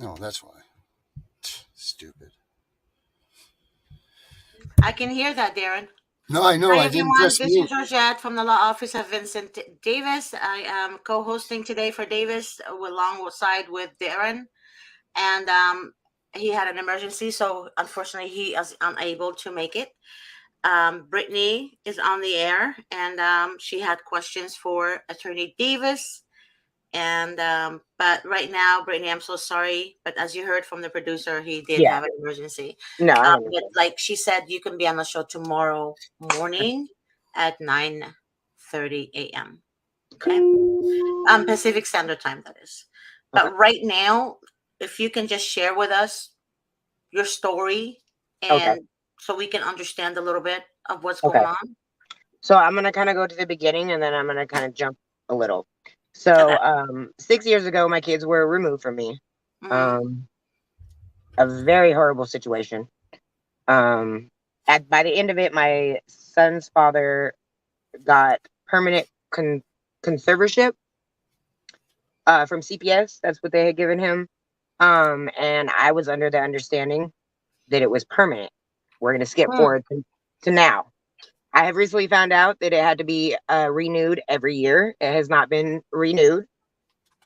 No, that's why. Stupid. I can hear that, Darren. No, I know. Hi, I didn't everyone. press This is mute. Georgette from the Law Office of Vincent Davis. I am co-hosting today for Davis alongside with Darren. And he had an emergency, so unfortunately he is unable to make it. Brittany is on the air, and she had questions for Attorney Davis. And but right now, Brittany, I'm so sorry, but as you heard from the producer, he did Yeah. have an emergency. No, I But understand. like she said, you can be on the show tomorrow morning at 9:30 a.m. Okay, Pacific Standard Time, that is. Okay. But right now, if you can just share with us your story, Okay. and so we can understand a little bit of what's Okay. going on. So I'm gonna kind of go to the beginning, and then I'm gonna kind of jump a little. So, Okay. 6 years ago, my kids were removed from me. Mhm. A very horrible situation. By the end of it, my son's father got permanent conservatorship from CPS. That's what they had given him. And I was under the understanding that it was permanent. We're going to skip Hmm. forward to now. I have recently found out that it had to be renewed every year. It has not been renewed,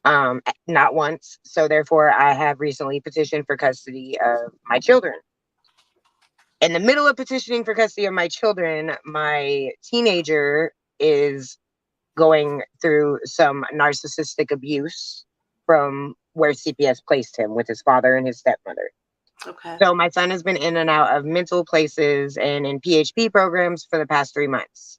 not once. So therefore, I have recently petitioned for custody of my children. In the middle of petitioning for custody of my children, my teenager is going through some narcissistic abuse from where CPS placed him with his father and his stepmother. Okay. So my son has been in and out of mental places and in PHP programs for the past 3 months.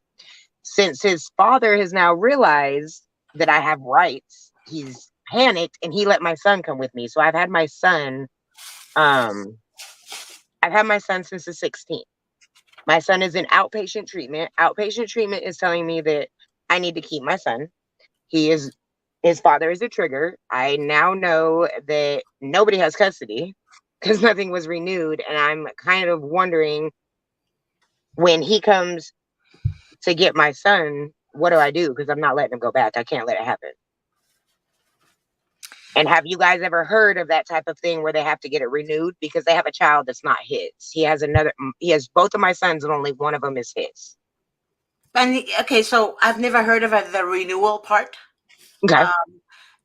Since his father has now realized that I have rights, he's panicked and he let my son come with me. So I've had my son since the 16th. My son is in outpatient treatment. Outpatient treatment is telling me that I need to keep my son. His father is a trigger. I now know that nobody has custody because nothing was renewed. And I'm kind of wondering, when he comes to get my son, what do I do? Because I'm not letting him go back. I can't let it happen. And have you guys ever heard of that type of thing where they have to get it renewed because they have a child that's not his? He has both of my sons and only one of them is his. And okay, so I've never heard of the renewal part. Okay.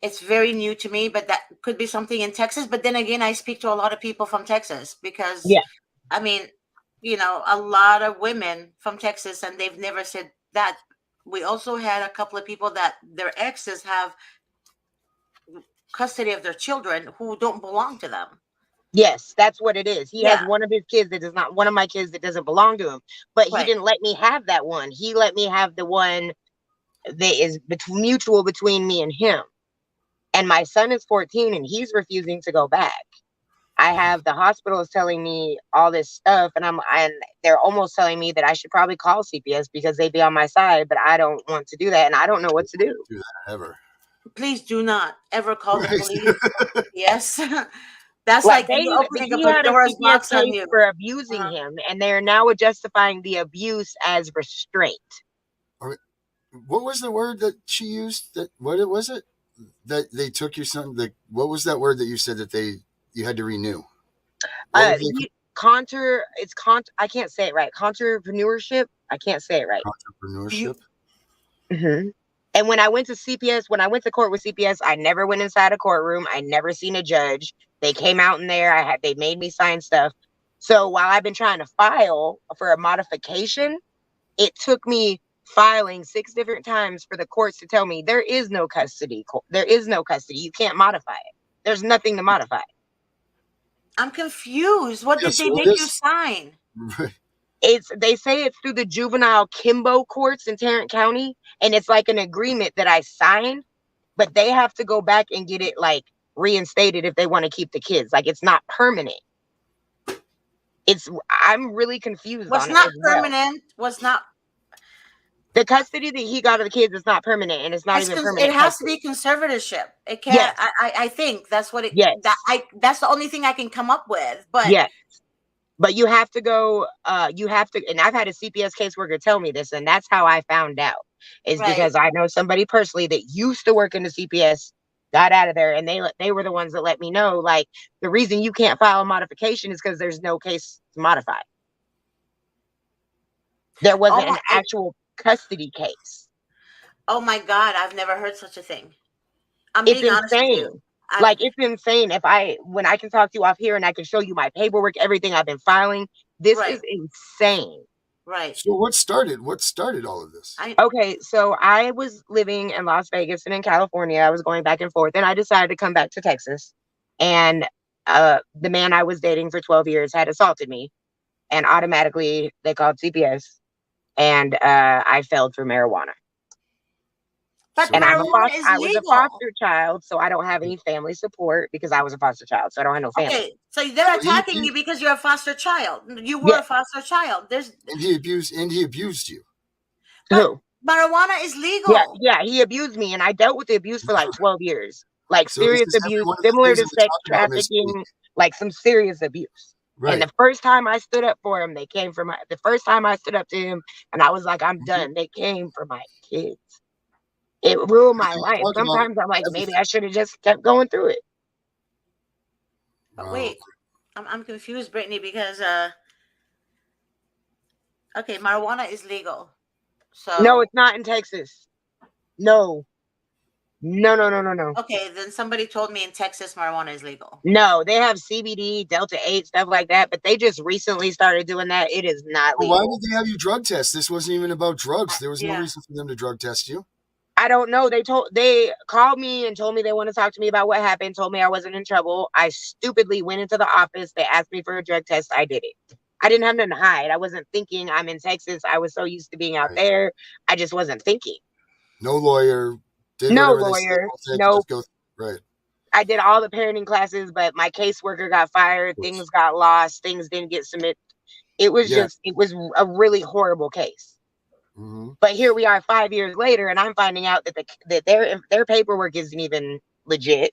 It's very new to me, but that could be something in Texas. But then again, I speak to a lot of people from Texas because, Yeah. I mean, a lot of women from Texas, and they've never said that. We also had a couple of people that their exes have custody of their children who don't belong to them. Yes, that's what it is. He has Yeah, one of his kids that does not, one of my kids that doesn't belong to him, but he right. didn't let me have that one. He let me have the one that is mutual between me and him. And my son is 14 and he's refusing to go back. I have the hospitals telling me all this stuff, and they're almost telling me that I should probably call CPS because they'd be on my side, but I don't want to do that, and I don't know what to do. Do that ever. Please do not ever call the Right. police. Yes. That's Like like you opening a he had a Pandora's CPS box on case you. for abusing Uh-huh. him, and they're now justifying the abuse as restraint. What was the word that she used? What was it? That they took your son. What was that word that you said that you had to renew? What was the I can't say it right. Entrepreneurship. I can't say it right. entrepreneurship? And when I went to court with CPS, I never went inside a courtroom. I never seen a judge. They came out in there. They made me sign stuff. So while I've been trying to file for a modification, it took me filing 6 different times for the courts to tell me there is no custody. There is no custody. You can't modify it. There's nothing to modify. I'm confused. What Yeah, did they so make you this. sign? They say it's through the juvenile Kimbo courts in Tarrant County, and it's like an agreement that I signed, but they have to go back and get it like reinstated if they want to keep the kids. Like, it's not permanent. I'm really confused Was on it not as well. permanent. Was not. The custody that he got of the kids is not permanent, and it's not even It permanent has to custody. be conservatorship. It can't. Yes, I think that's what it. yes, That's the only thing I can come up with. But yes. But you have to go, and I've had a CPS caseworker tell me this, and that's how I found out, is right. because I know somebody personally that used to work in the CPS got out of there, and they were the ones that let me know, like, the reason you can't file a modification is because there's no case to modify. There Oh wasn't an my, actual custody case. oh my God, I've never heard such a thing. I'm It's being honest with you. insane. Like, it's insane. When I can talk to you off here and I can show you my paperwork, everything I've been filing, this Right, is insane. right. So what started all of this? Okay, so I was living in Las Vegas and in California. I was going back and forth, and I decided to come back to Texas. And the man I was dating for 12 years had assaulted me, and automatically they called CPS, and I failed for marijuana. But And marijuana is I was a legal. foster child, so I don't have any family support because I was a foster child, so I don't have no family. Okay, so they're So he, attacking you because you're a foster child. You were Yeah. a foster child. There's and he abused you. but Who? marijuana is Yeah, legal. yeah, he abused me, and I dealt with the abuse for like 12 years. Like, So this serious is every abuse, one of the similar things to that we sex talked about, Miss B. trafficking, like some serious abuse. And Right. the first time I stood up for him, the first time I stood up to him and I was like, I'm done, they came for my kids. It ruined my You life. talk about Sometimes I'm like, maybe everything. I should have just kept going through it. But Wow. wait, I'm confused, Brittany, because okay, marijuana is legal. No, So it's not in Texas. No. No, no, no, no, no. okay, then somebody told me in Texas marijuana is legal. No, they have CBD, Delta 8, stuff like that, but they just recently started doing that. It is not Well, why legal. did they have you drug test? This wasn't even about drugs. There was no Yeah. reason for them to drug test you. I don't know. They called me and told me they want to talk to me about what happened, told me I wasn't in trouble. I stupidly went into the office. They asked me for a drug test. I did it. I didn't have nothing to hide. I wasn't thinking. I'm in Texas. I was so used to being out Right. there. I just wasn't thinking. No lawyer. Did No whatever they said. lawyer. Said, No. just go. Right. I did all the parenting classes, but my caseworker got fired. Things got lost. Things didn't get submitted. It was Yeah. it was a really horrible case. Mm-hmm. But here we are 5 years later, and I'm finding out that their paperwork isn't even legit.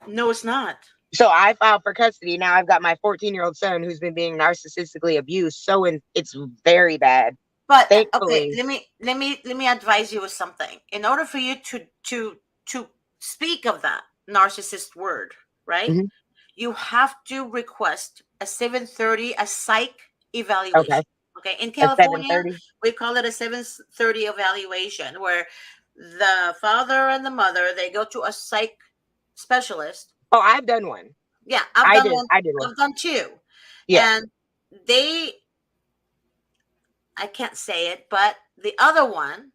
No, it's not. So I filed for custody. Now I've got my 14-year-old son who's been being narcissistically abused. It's very bad. But okay, Thankfully. let me advise you with something. In order for you to speak of that narcissist word, right? Mhm. You have to request a 730 a psych Okay. evaluation. Okay, in At California, 7:30. we call it a 730 evaluation, where the father and the mother they go to a psych specialist. Oh, I've done one. Yeah, I've I done did. one. I did one. I've done two, Yeah. and they I can't say it, but the other one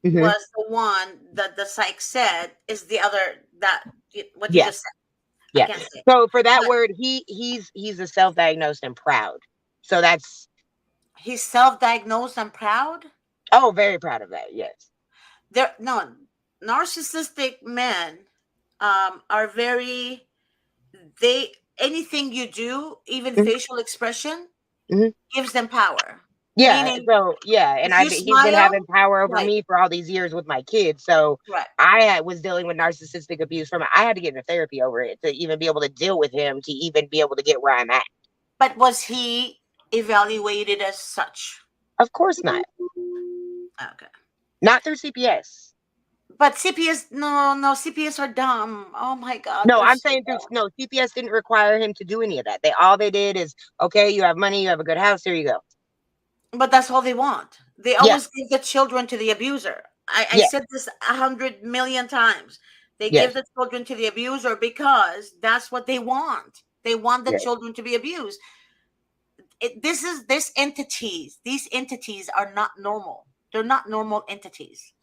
Mhm. was the one that the psych said is the other that what you Yeah. just said. I Yeah. can't say. So for that But word, he's a self-diagnosed and proud. So that's he's self-diagnosed and proud. very proud of that. Yes. There no narcissistic men are very they anything you do, even Mhm. facial expression, Mhm. gives them power. Yeah. Meaning So yeah, and if you he's been smile, having power over right, me for all these years with my kids. So right. I was dealing with narcissistic abuse from I had to get into therapy over it to even be able to deal with him to even be able to get where I'm at. But was he evaluated as such? Of course not. Okay. Not through CPS. But CPS, no, CPS are dumb. Oh my God, No, they're I'm so saying dumb. no, CPS didn't require him to do any of that. All they did is, okay, you have money, you have a good house, here you go. But that's all they want. They Yeah, always give the children to the abuser. I yeah, said this 100 million times. They yes, give the children to the abuser because that's what they want. They want the yes. children to be abused. This entities. These entities are not normal. They're not normal entities.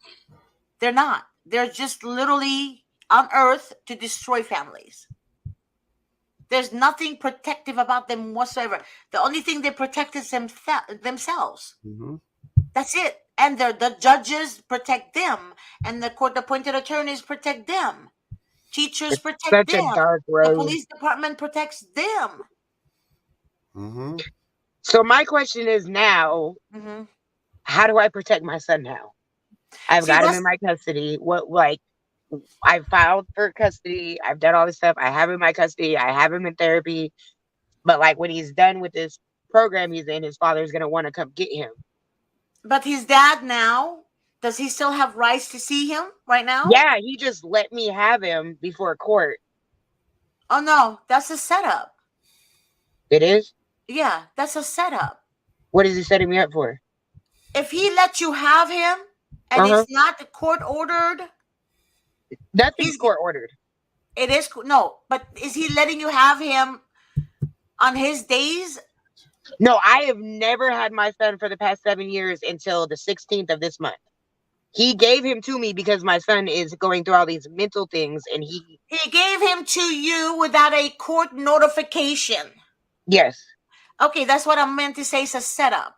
They're not. They're just literally on earth to destroy families. There's nothing protective about them whatsoever. The only thing they protect is themselves. Mm-hmm. That's it. And the judges protect them, and the court appointed attorneys protect them. Teachers It's protect such a them. dark The road. police department protects them. Mm-hmm. So my question is now, Mm-hmm. how do I protect my son now? I've See, got him that's in my custody. I filed for custody. I've done all this stuff. I have him in my custody. I have him in therapy. But like when he's done with this program he's in, his father's gonna want to come get him. but his dad now. Does he still have rights to see him right now? Yeah, he just let me have him before court. Oh no, that's a setup. It is? Yeah, that's a setup. What is he setting me up for? If he let you have him and Uh-huh. it's not court ordered, Nothing's he's court ordered. it is no, but is he letting you have him on his days? No, I have never had my son for the past 7 years until the 16th of this month. He gave him to me because my son is going through all these mental things, and He gave him to you without a court notification. yes. Okay, that's what I meant to say. It's a setup.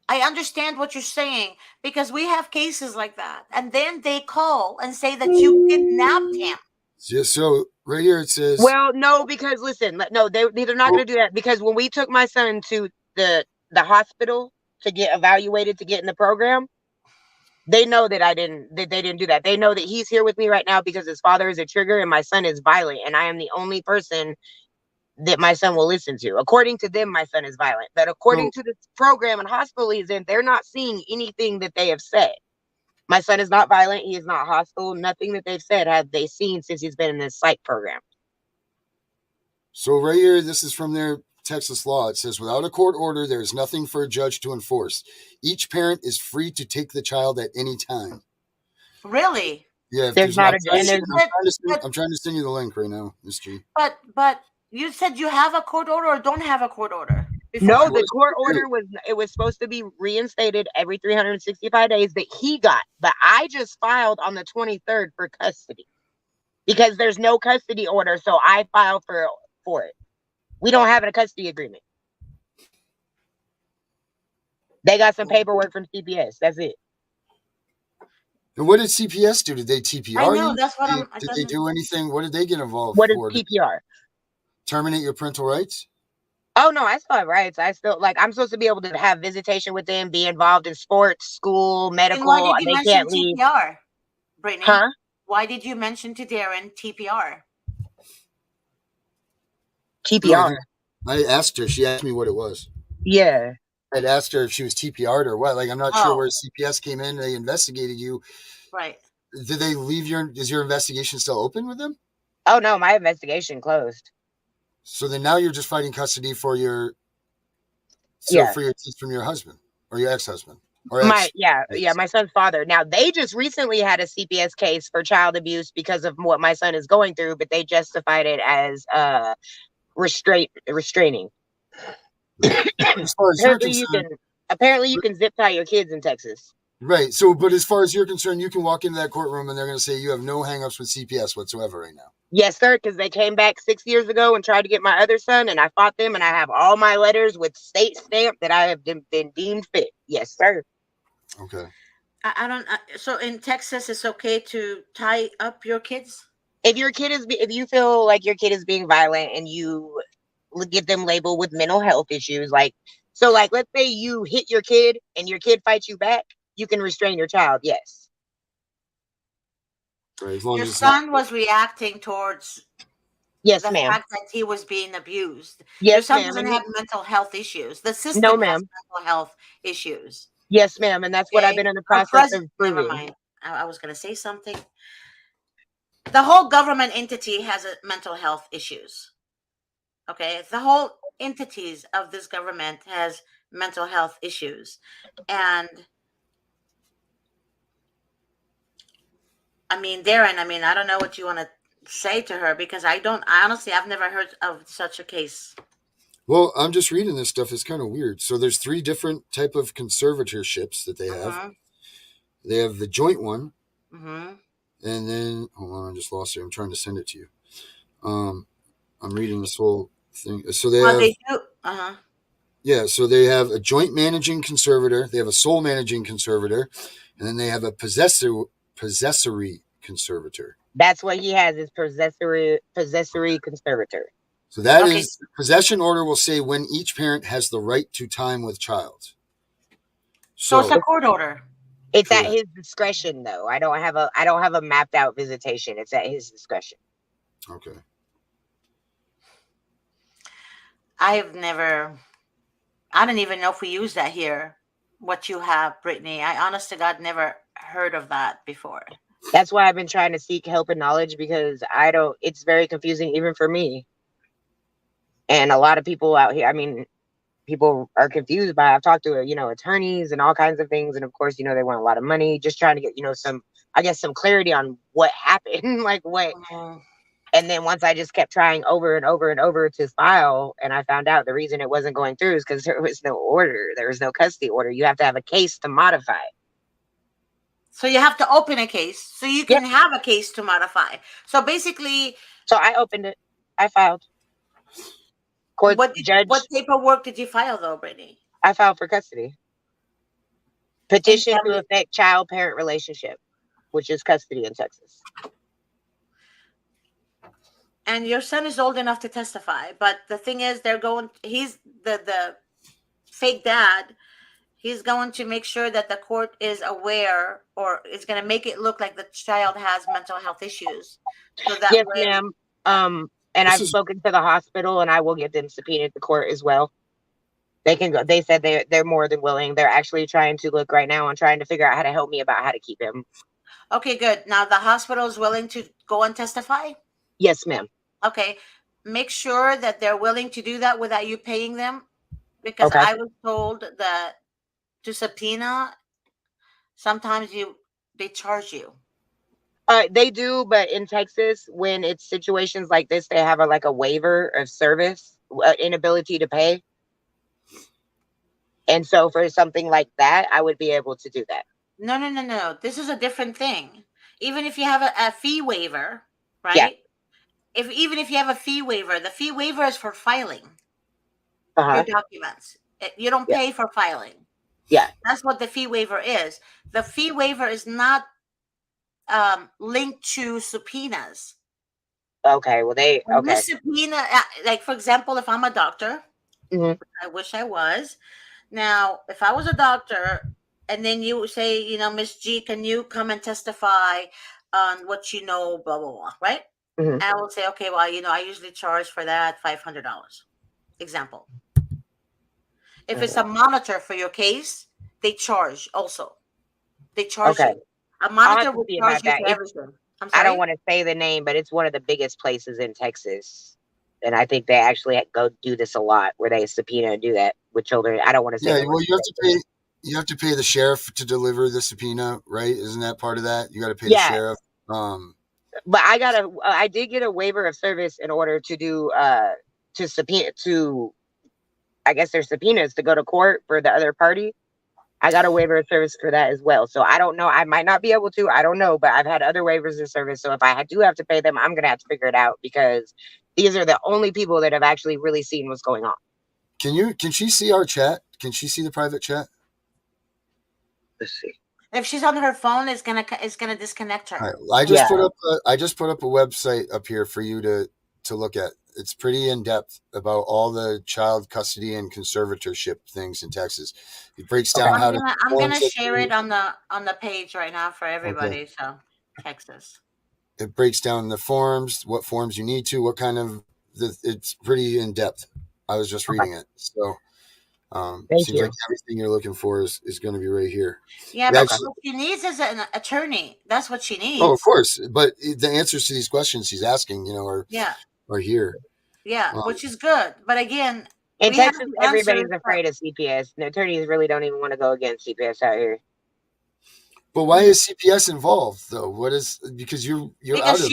I understand what you're saying because we have cases like that. And then they call and say that you kidnapped him. So right here it says. Well, no, because listen, no, they're not going to do that, because when we took my son to the hospital to get evaluated to get in the program, they know that they didn't do that. They know that he's here with me right now because his father is a trigger and my son is violent, and I am the only person that my son will listen to. According to them, my son is violent, but according to the program and hospital he's in, they're not seeing anything that they have said. My son is not violent. He is not hostile. Nothing that they've said have they seen since he's been in this psych program. So right here, this is from their Texas law. It says, without a court order, there is nothing for a judge to enforce. Each parent is free to take the child at any time. Really? Yeah. There's not a I'm trying to send you the link right now, Ms. G. But you said you have a court order or don't have a court order? No, the court order was supposed to be reinstated every 365 days that he got, but I just filed on the 23rd for custody because there's no custody order, so I filed for it. We don't have a custody agreement. They got some paperwork from CPS. That's it. And what did CPS do? Did they TPR I know, you? that's what Did they do anything? What did they get involved for? What is TPR? Terminate your parental rights? Oh no, I still have rights. I still I'm supposed to be able to have visitation with them, be involved in sports, school, medical. And why did you they mention can't leave. TPR, Brittany? Huh? Why did you mention to Darren TPR? TPR. I asked her. She asked me what it was. Yeah. I'd asked her if she was TPR'd or what. Like, I'm not sure where CPS came in. They investigated you. Right. Did they leave is your investigation still open with them? Oh no, my investigation closed. So then now you're just fighting custody for your for your kids from your husband or your ex-husband. Or my son's father. Now they just recently had a CPS case for child abuse because of what my son is going through, but they justified it as restraining. As far as apparently you can zip tie your kids in Texas. Right. So, but as far as you're concerned, you can walk into that courtroom and they're going to say you have no hangups with CPS whatsoever right now. Yes, sir, because they came back 6 years ago and tried to get my other son, and I fought them, and I have all my letters with state stamp that I have been deemed fit. Yes, sir. Okay. I don't. So in Texas, it's okay to tie up your kids? If you feel like your kid is being violent and you get them labeled with mental health issues, let's say you hit your kid and your kid fights you back, you can restrain your child. Yes. Right, your son was reacting towards the fact that he was being abused. Yes, your son doesn't have mental health issues. The system has mental health issues. Yes, ma'am, and that's what I've been in the process of proving. Never mind. I was going to say something. The whole government entity has mental health issues. Okay, the whole entities of this government has mental health issues, and Darren, I don't know what you want to say to her because I honestly, I've never heard of such a case. Well, I'm just reading this stuff. It's kind of weird. So there's 3 different type of conservatorships that they have. They have the joint one. And then, hold on, I just lost it. I'm trying to send it to you. I'm reading this whole thing. So they have... Yeah, so they have a joint managing conservator. They have a sole managing conservator. And then they have a possessory conservator. That's what he has, is possessory conservator. So that is, possession order will say when each parent has the right to time with child. So it's a court order. It's at his discretion, though. I don't have a mapped out visitation. It's at his discretion. Okay. I don't even know if we use that here. What you have, Brittany. I honest to God never heard of that before. That's why I've been trying to seek help and knowledge, because it's very confusing even for me. And a lot of people out here, I mean, people are confused by, I've talked to, attorneys and all kinds of things. And of course, they want a lot of money, just trying to get, some clarity on what happened, like what. And then once I just kept trying over and over and over to file, and I found out the reason it wasn't going through is because there was no order. There was no custody order. You have to have a case to modify. So you have to open a case so you can have a case to modify. So basically. So I opened it. I filed. What paperwork did you file though, Brittany? I filed for custody. Petition to affect child-parent relationship, which is custody in Texas. And your son is old enough to testify, but the thing is, he's the fake dad. He's going to make sure that the court is aware, or is going to make it look like the child has mental health issues. So that yes, ma'am. And I've spoken to the hospital, and I will get them subpoenaed to court as well. They can go. They said they're more than willing. They're actually trying to look right now and trying to figure out how to help me about how to keep him. Okay, good. Now the hospital is willing to go and testify? Yes, ma'am. Okay. Make sure that they're willing to do that without you paying them, because I was told that to subpoena, sometimes they charge you. They do, but in Texas, when it's situations like this, they have a waiver of service, inability to pay. And so for something like that, I would be able to do that. No. This is a different thing. Even if you have a fee waiver, right? Yeah. Even if you have a fee waiver, the fee waiver is for filing your documents. You don't pay for filing. Yeah. That's what the fee waiver is. The fee waiver is not linked to subpoenas. Okay. Well, This subpoena, like for example, if I'm a doctor, I wish I was. Now, if I was a doctor, and then you say, Miss G, can you come and testify on what blah, blah, blah, right? And I will say, okay, well, I usually charge for that $500. Example. If it's a monitor for your case, they charge also. They charge you. A monitor will charge you for everything. I'm sorry? I don't want to say the name, but it's one of the biggest places in Texas. And I think they actually go do this a lot, where they subpoena and do that with children. I don't want to say. Yeah, well, you have to pay the sheriff to deliver the subpoena, right? Isn't that part of that? You got to pay the sheriff. But I did get a waiver of service in order to do to subpoena to, I guess there's subpoenas to go to court for the other party. I got a waiver of service for that as well. So I don't know. I might not be able to. I don't know. But I've had other waivers of service. So if I do have to pay them, I'm going to have to figure it out, because these are the only people that have actually really seen what's going on. Can she see our chat? Can she see the private chat? Let's see. If she's on her phone, it's gonna disconnect her. Right. I just put up a website up here for you to look at. It's pretty in depth about all the child custody and conservatorship things in Texas. It breaks down I'm gonna share it on the page right now for everybody. Okay. So Texas. It breaks down the forms, what forms you need to, what kind of. It's pretty in depth. I was just reading it, so. Seems like everything you're looking for is going to be right here. Yeah, but what she needs is an attorney. That's what she needs. Oh, of course. But the answers to these questions she's asking, are here. Yeah, which is good. But again, in Texas, everybody's afraid of CPS. The attorneys really don't even want to go against CPS out here. But why is CPS involved though? What is, because you're because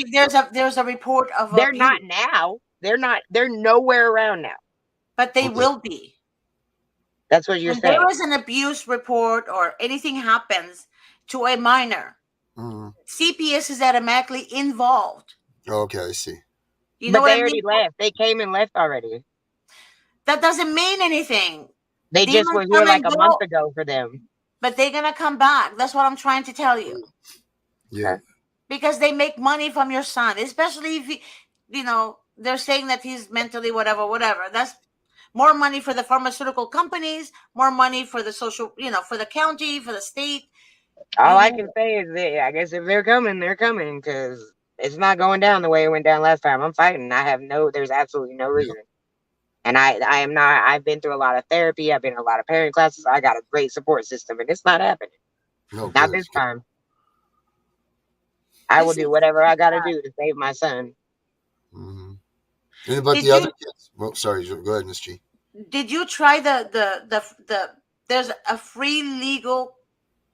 there's a report of they're abuse. Not now. They're nowhere around now. But they will be. That's what you're saying. If there is an abuse report or anything happens to a minor, CPS is automatically involved. Oh, okay, I see. You know, but they already left. They came and left already. That doesn't mean anything. They just were here like a month ago for them. But they're gonna come back. That's what I'm trying to tell you. Yeah. Because they make money from your son, especially if they're saying that he's mentally whatever. That's more money for the pharmaceutical companies, more money for the social, for the county, for the state. All I can say is that I guess if they're coming, because it's not going down the way it went down last time. I'm fighting. There's absolutely no reason. And I am not, I've been through a lot of therapy. I've been in a lot of parent classes. I got a great support system, and it's not happening. No, not this time. I will This do is whatever I got to do to save my son. Mm-hmm. And about did the other you kids. Well, sorry. Go ahead, Miss G. did you try the there's a free legal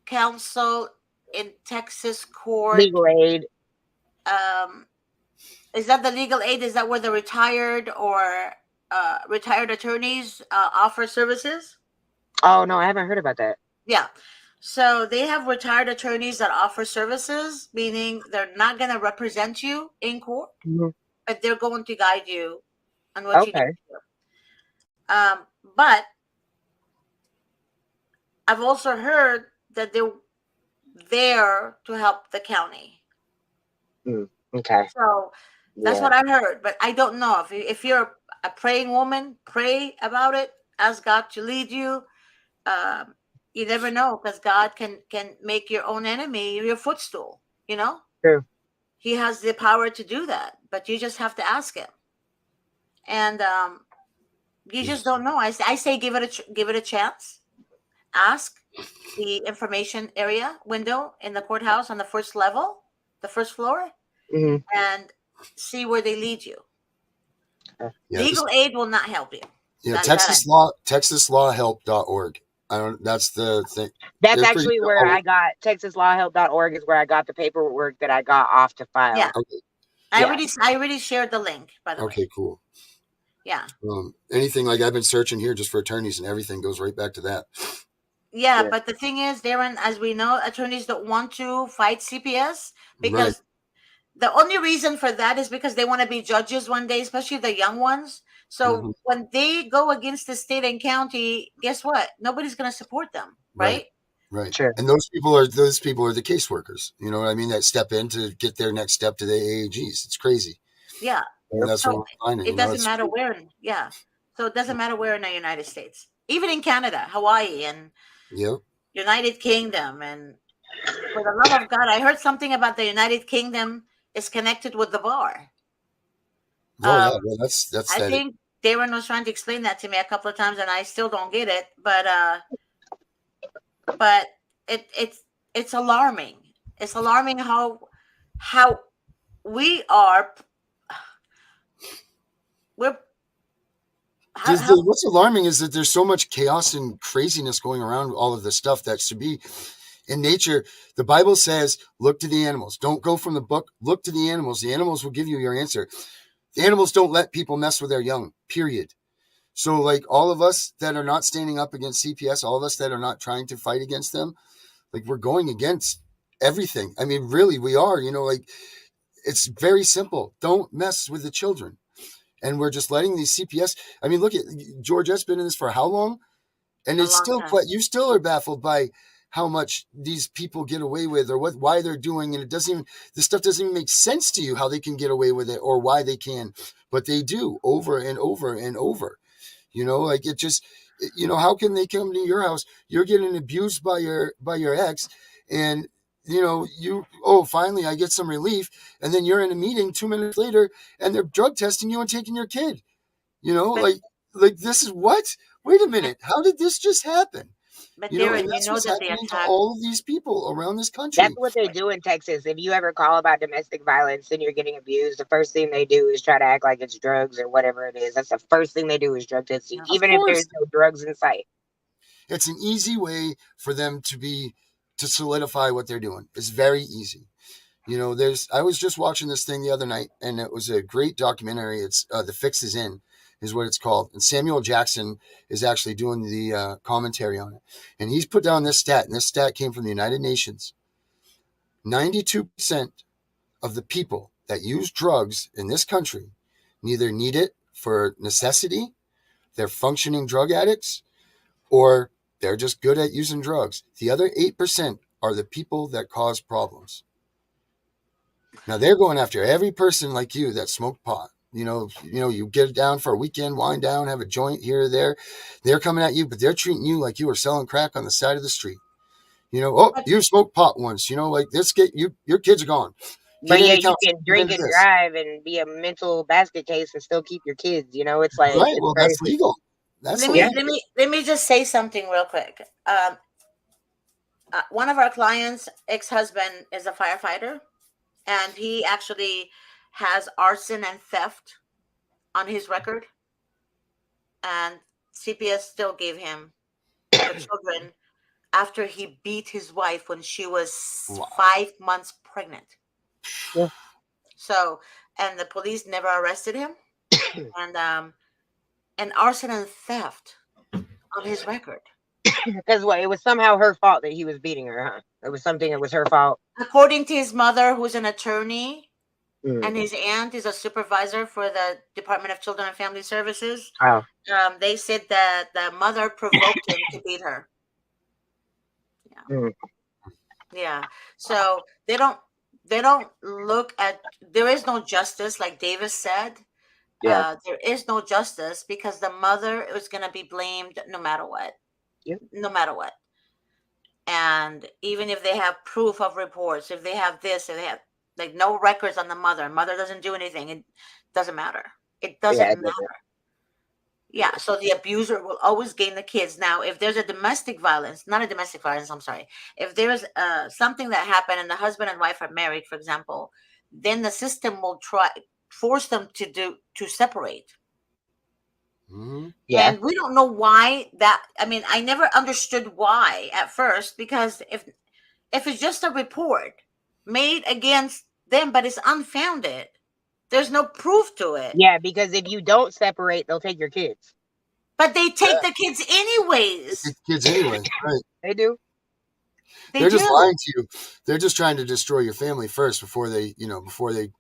counsel in Texas court. Legal aid. um is that the legal aid? Is that where the retired or retired attorneys offer services? Oh no, I haven't heard about that. Yeah. So they have retired attorneys that offer services, meaning they're not going to represent you in court, Mm-hmm. but they're going to guide you on what you need Okay. to do. But I've also heard that they're there to help the county. Okay. So that's Yeah. what I heard. But I don't know if you're a praying woman, pray about it. Ask God to lead you. Um, you never know, because God can make your own enemy your footstool. You know, True. He has the power to do that, but you just have to ask Him. And you just Yes. don't know. I say give it a chance. Ask the information area window in the courthouse on the first level, the first floor, Mm-hmm. and see where they lead you. Yeah. Legal aid will not help you. Yeah. That TexasLawHelp.org. I don't. That's the thing. That's They're pretty. actually where I got TexasLawHelp.org is where I got the paperwork that I got off to file. yeah. Okay. Yeah. I already shared the link, by the way. Okay. Cool. Yeah. Anything like I've been searching here just for attorneys, and everything goes right back to that. Yeah, Yeah. but the thing is, Darren, as we know, attorneys don't want to fight CPS Right. because the only reason for that is because they want to be judges one day, especially the young ones. So Mhm. when they go against the state and county, guess what? Nobody's going to support them, Right. right? Right. Sure. And those people are the caseworkers. You know what I mean? That step in to get their next step to the AAGs. It's crazy. Yeah. And that's what So we're finding. it doesn't matter where. Yeah. So it doesn't matter where in the United States, even in Canada, Hawaii, and Yep. United Kingdom. And for the love of God, I heard something about the United Kingdom is connected with the bar. Oh yeah. Well, that's I that. think Darren was trying to explain that to me a couple of times, and I still don't get it. But it's alarming. It's alarming how we are. We're how What's alarming is that there's so much chaos and craziness going around all of this stuff that should be in nature. The Bible says, look to the animals. Don't go from the book. Look to the animals. The animals will give you your answer. The animals don't let people mess with their young, period. So like all of us that are not standing up against CPS, all of us that are not trying to fight against them, like we're going against everything. I mean, really, we are, like it's very simple. Don't mess with the children. And we're just letting these CPS. I mean, look at Georgette's been in this for how long? And a it's long still time. you still are baffled by how much these people get away with or why they're doing. And this stuff doesn't even make sense to you how they can get away with it or why they can, but they do over and over and over. Like it just, how can they come to your house? You're getting abused by your ex, and finally I get some relief, and then you're in a meeting 2 minutes later, and they're drug testing you and taking your kid. But Like this is what? Wait a minute, how did this just happen? And Darren, you that's know what's that the happening to attack. all of these people around this That's country. what they do in Texas. If you ever call about domestic violence and you're getting abused, the first thing they do is try to act like it's drugs or whatever it is. That's the first thing they do is drug test you, Yeah. Of even if there's course, no drugs in sight. it's an easy way for them to solidify what they're doing. It's very easy. I was just watching this thing the other night, and it was a great documentary. It's The Fix Is In, is what it's called. And Samuel Jackson is actually doing the commentary on it. And he's put down this stat, and this stat came from the United Nations. 92% of the people that use drugs in this country neither need it for necessity, they're functioning drug addicts, or they're just good at using drugs. The other 8% are the people that cause problems. Now they're going after every person like you that smoked pot. You get it down for a weekend, wind down, have a joint here or there. They're coming at you, but they're treating you like you were selling crack on the side of the street. But, You smoked pot once. Like this, your kids are gone. Get But yeah, into you counseling. can Get drink into and this. drive and be a mental basket case and still keep your kids. It's like Right. it's Well, that's crazy. legal. That's let me Yeah. legal. let me just say something real quick. One of our clients' ex-husband is a firefighter, and he actually has arson and theft on his record, and CPS still gave him the children after he beat his wife when she was Wow. 5 months pregnant. Yeah. So, and the police never arrested him, and arson and theft on his record. Because what? It was somehow her fault that he was beating her, huh? It was something that was her fault. According to his mother, who's an attorney, Mm. and his aunt is a supervisor for the Department of Children and Family Services, Oh. they said that the mother provoked him to beat her. Yeah. Mm. Yeah. So they don't look at, there is no justice, like Davis said. Yeah. There is no justice because the mother is going to be blamed no matter what. Yep. No matter what. And even if they have proof of reports, if they have this, if they have like no records on the mother doesn't do anything, it doesn't matter. It doesn't Yeah, it matter. doesn't. Yeah, so the abuser will always gain the kids. Now, if there's a domestic violence, not a domestic violence, I'm sorry. If there's something that happened and the husband and wife are married, for example, then the system will try force them to separate. Mm-hmm. Yeah. And we don't know why that. I mean, I never understood why at first, because if it's just a report made against them, but it's unfounded, there's no proof to it. Yeah, because if you don't separate, they'll take your kids. But they take the kids anyways. They take kids anyway, right? They do. They're just lying to you. They're just trying to destroy your family first before they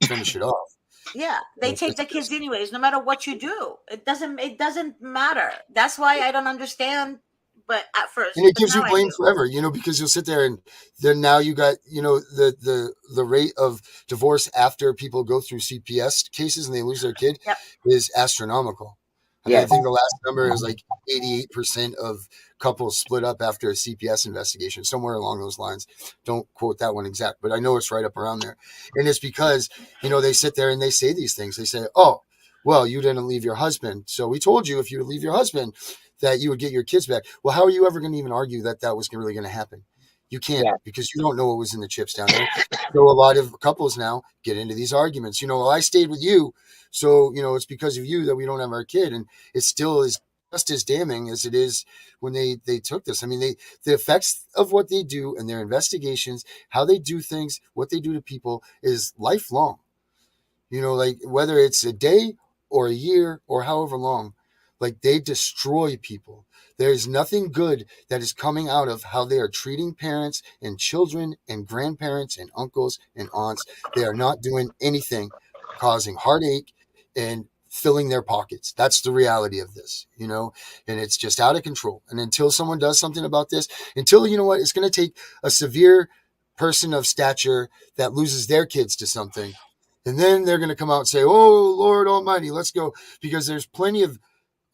finish it off. Yeah, they take the kids anyways, no matter what you do. It doesn't matter. That's why I don't understand. But at first, and it gives you blame forever, because you'll sit there and then now you got, the rate of divorce after people go through CPS cases and they lose their kid is astronomical. I mean, I think the last number is like 88% of couples split up after a CPS investigation, somewhere along those lines. Don't quote that one exact, but I know it's right up around there. And it's because, they sit there and they say these things. They say, oh, well, you didn't leave your husband. So we told you if you leave your husband that you would get your kids back. Well, how are you ever going to even argue that was really going to happen? You can't because you don't know what was in the chips down there. So a lot of couples now get into these arguments. Well, I stayed with you. So, it's because of you that we don't have our kid. And it still is just as damning as it is when they took this. I mean, the effects of what they do and their investigations, how they do things, what they do to people is lifelong. Like whether it's a day or a year or however long, like they destroy people. There's nothing good that is coming out of how they are treating parents and children and grandparents and uncles and aunts. They are not doing anything causing heartache and filling their pockets. That's the reality of this, and it's just out of control. And until someone does something about this, until, it's going to take a severe person of stature that loses their kids to something. And then they're going to come out and say, oh, Lord Almighty, let's go. Because there's plenty of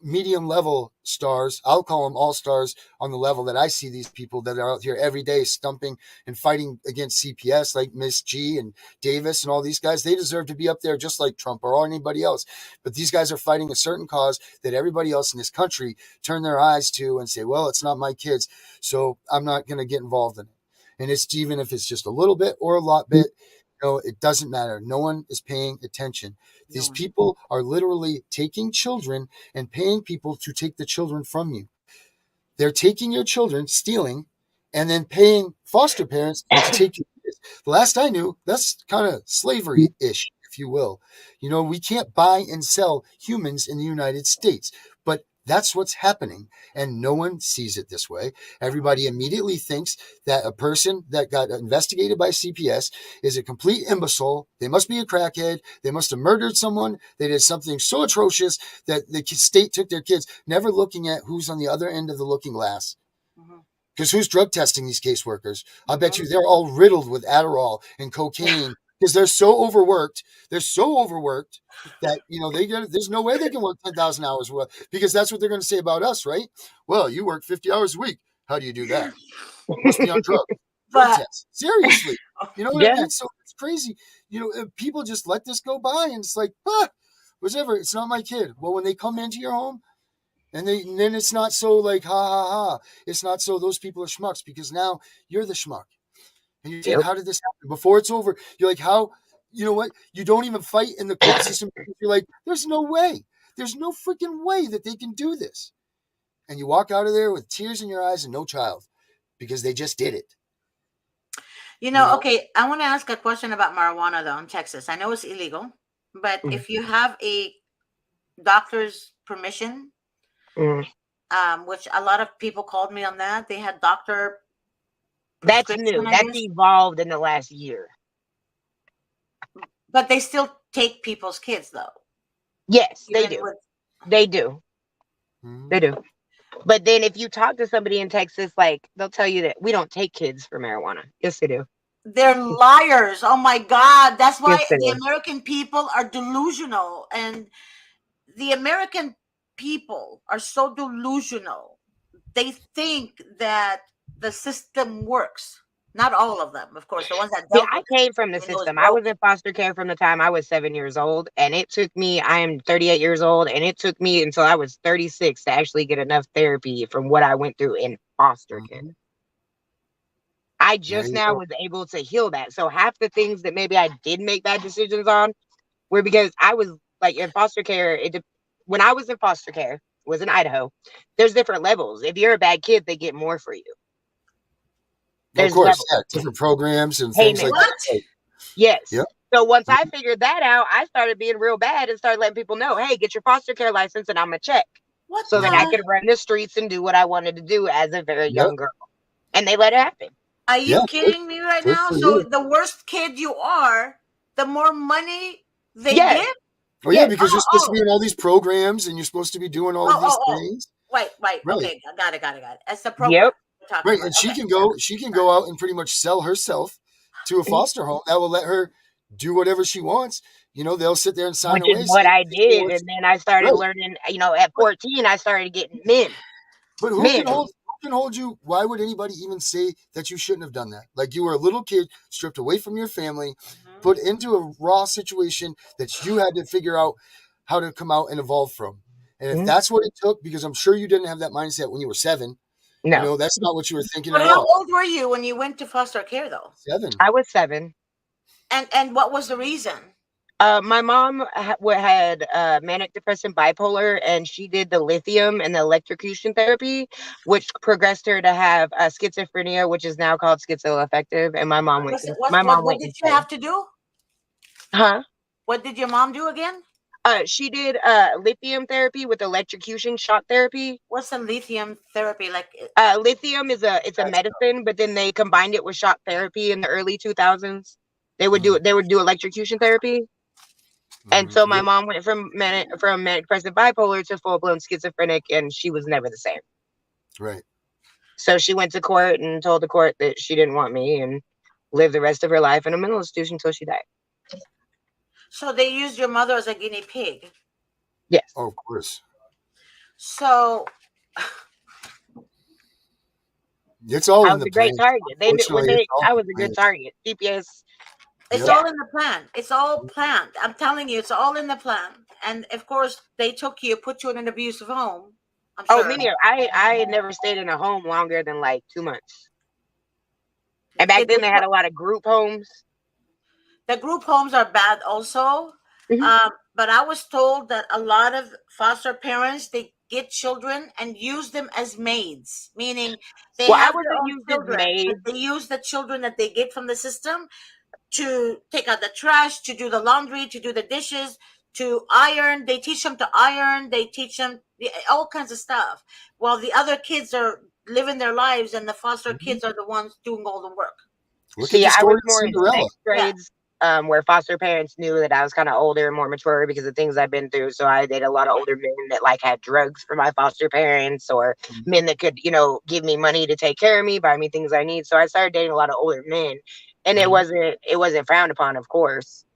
medium level stars. I'll call them all stars on the level that I see these people that are out here every day stumping and fighting against CPS, like Miss G and Davis and all these guys. They deserve to be up there just like Trump or anybody else. But these guys are fighting a certain cause that everybody else in this country turn their eyes to and say, well, it's not my kids, so I'm not going to get involved in it. And it's even if it's just a little bit or a lot bit, it doesn't matter. No one is paying attention. These people are literally taking children and paying people to take the children from you. They're taking your children, stealing, and then paying foster parents to take your kids. The last I knew, that's kind of slavery-ish, if you will. We can't buy and sell humans in the United States, but that's what's happening, and no one sees it this way. Everybody immediately thinks that a person that got investigated by CPS is a complete imbecile. They must be a crackhead. They must have murdered someone. They did something so atrocious that the state took their kids, never looking at who's on the other end of the looking glass. Because who's drug testing these caseworkers? I bet you they're all riddled with Adderall and cocaine because they're so overworked. They're so overworked that, there's no way they can work 10,000 hours because that's what they're going to say about us, right? Well, you work 50 hours a week. How do you do that? Must be on drugs. Drug tests. Seriously. You know what I mean? So it's crazy. People just let this go by and it's like, whatever. It's not my kid. Well, when they come into your home, and then it's not so like, ha, ha, ha. It's not so those people are schmucks because now you're the schmuck. And you're saying, how did this happen? Before it's over, you're like, how? You know what? You don't even fight in the court system. You're like, there's no way. There's no freaking way that they can do this. And you walk out of there with tears in your eyes and no child because they just did it. Okay, I want to ask a question about marijuana, though, in Texas. I know it's illegal, but if you have a doctor's permission, which a lot of people called me on that, they had doctor. That's new. That's evolved in the last year. But they still take people's kids, though. Yes, they do. They do. They do. But then if you talk to somebody in Texas, like, they'll tell you that we don't take kids for marijuana. Yes, they do. They're liars. Oh my God. That's why the American people are delusional. And the American people are so delusional. They think that the system works. Not all of them, of course. The ones that don't. I came from the system. I was in foster care from the time I was 7 years old. And it took me, I am 38 years old, and it took me until I was 36 to actually get enough therapy from what I went through in foster care. I just now was able to heal that. So half the things that maybe I did make bad decisions on were because I was like in foster care. When I was in foster care, was in Idaho, there's different levels. If you're a bad kid, they get more for you. Of course, different programs and things like that. Yes. Yep. So once I figured that out, I started being real bad and started letting people know, hey, get your foster care license and I'm going to check. So that I could run the streets and do what I wanted to do as a very young girl. And they let it happen. Are you kidding me right now? So the worse kid you are, the more money they get? Oh, yeah, because you're supposed to be in all these programs and you're supposed to be doing all of these things. Right. Okay, got it. That's the program. Yep. Right, and she can go out and pretty much sell herself to a foster home that will let her do whatever she wants. They'll sit there and sign away. Which is what I did, and then I started learning. At 14, I started getting men. But who can hold you? Why would anybody even say that you shouldn't have done that? Like, you were a little kid stripped away from your family, put into a raw situation that you had to figure out how to come out and evolve from. And if that's what it took, because I'm sure you didn't have that mindset when you were 7. No, that's not what you were thinking at all. How old were you when you went to foster care, though? 7. I was 7. And what was the reason? My mom had manic depressive bipolar, and she did the lithium and the electrocution therapy, which progressed her to have schizophrenia, which is now called schizoaffective. And my mom went. What did you have to do? Huh? What did your mom do again? She did lithium therapy with electrocution shock therapy. What's the lithium therapy like? Lithium is a medicine, but then they combined it with shock therapy in the early 2000s. They would do electrocution therapy. And so my mom went from manic depressive bipolar to full blown schizophrenic, and she was never the same. Right. So she went to court and told the court that she didn't want me, and lived the rest of her life in a mental institution until she died. So they used your mother as a guinea pig? Yes. Oh, of course. So it's all in the great target. I was a good target. CPS. It's all in the plan. It's all planned. I'm telling you, it's all in the plan. And of course, they took you, put you in an abusive home. I'm sure. Oh, many. I had never stayed in a home longer than like 2 months. And back then, they had a lot of group homes. The group homes are bad also. But I was told that a lot of foster parents, they get children and use them as maids, meaning they have their own children. They use the children that they get from the system to take out the trash, to do the laundry, to do the dishes, to iron. They teach them to iron. They teach them all kinds of stuff. While the other kids are living their lives, and the foster kids are the ones doing all the work. See, I was more in 6th grades, where foster parents knew that I was kind of older and more mature because of things I've been through. So I dated a lot of older men that like had drugs for my foster parents, or men that could, give me money to take care of me, buy me things I need. So I started dating a lot of older men, and it wasn't frowned upon, of course.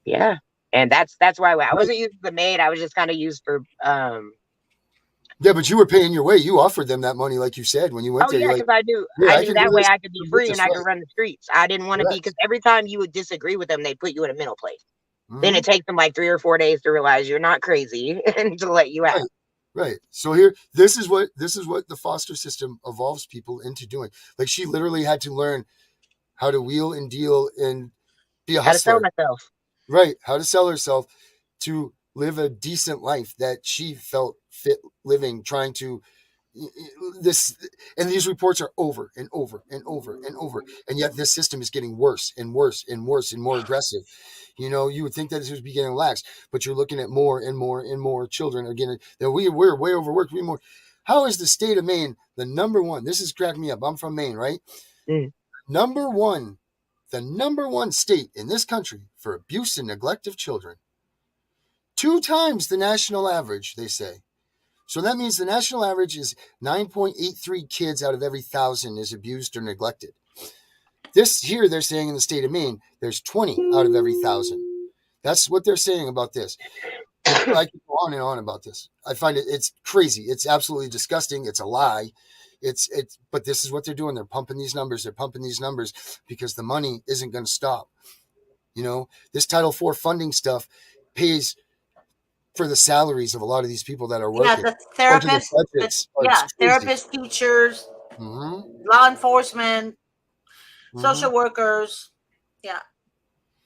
Yeah. And that's why I wasn't used as a maid. I was just kind of used for, yeah, but you were paying your way. You offered them that money, like you said, when you went there. Yeah, because I knew that way I could be free and I could run the streets. I didn't want to be, because every time you would disagree with them, they put you in a mental place. Then it takes them like 3 or 4 days to realize you're not crazy and to let you out. Right. So here, this is what the foster system evolves people into doing. Like she literally had to learn how to wheel and deal and be a How to sell hustler. myself. Right. How to sell herself to live a decent life that she felt fit living, trying to this, and these reports are over and over and over and over, and yet this system is getting worse and worse and worse and more aggressive. You would think that this would be getting lax, but you're looking at more and more and more children are getting that we're way overworked. More. How is the state of Maine the number one? This is cracking me up. I'm from Maine, right? Mm. Number one, the number one state in this country for abuse and neglect of children. 2 times the national average, they say. So that means the national average is 9.83 kids out of every 1,000 is abused or neglected. This here, they're saying in the state of Maine, there's 20 out of every 1,000. That's what they're saying about this. I can go on and on about this. I find it's crazy. It's absolutely disgusting. It's a lie. But this is what they're doing. They're pumping these numbers. They're pumping these numbers because the money isn't going to stop. This Title IV funding stuff pays for the salaries of a lot of these people that are working. The Or to the therapists, budgets. It's crazy. therapists, teachers, Mm-hmm. law enforcement, social Mm-hmm. workers. Yeah.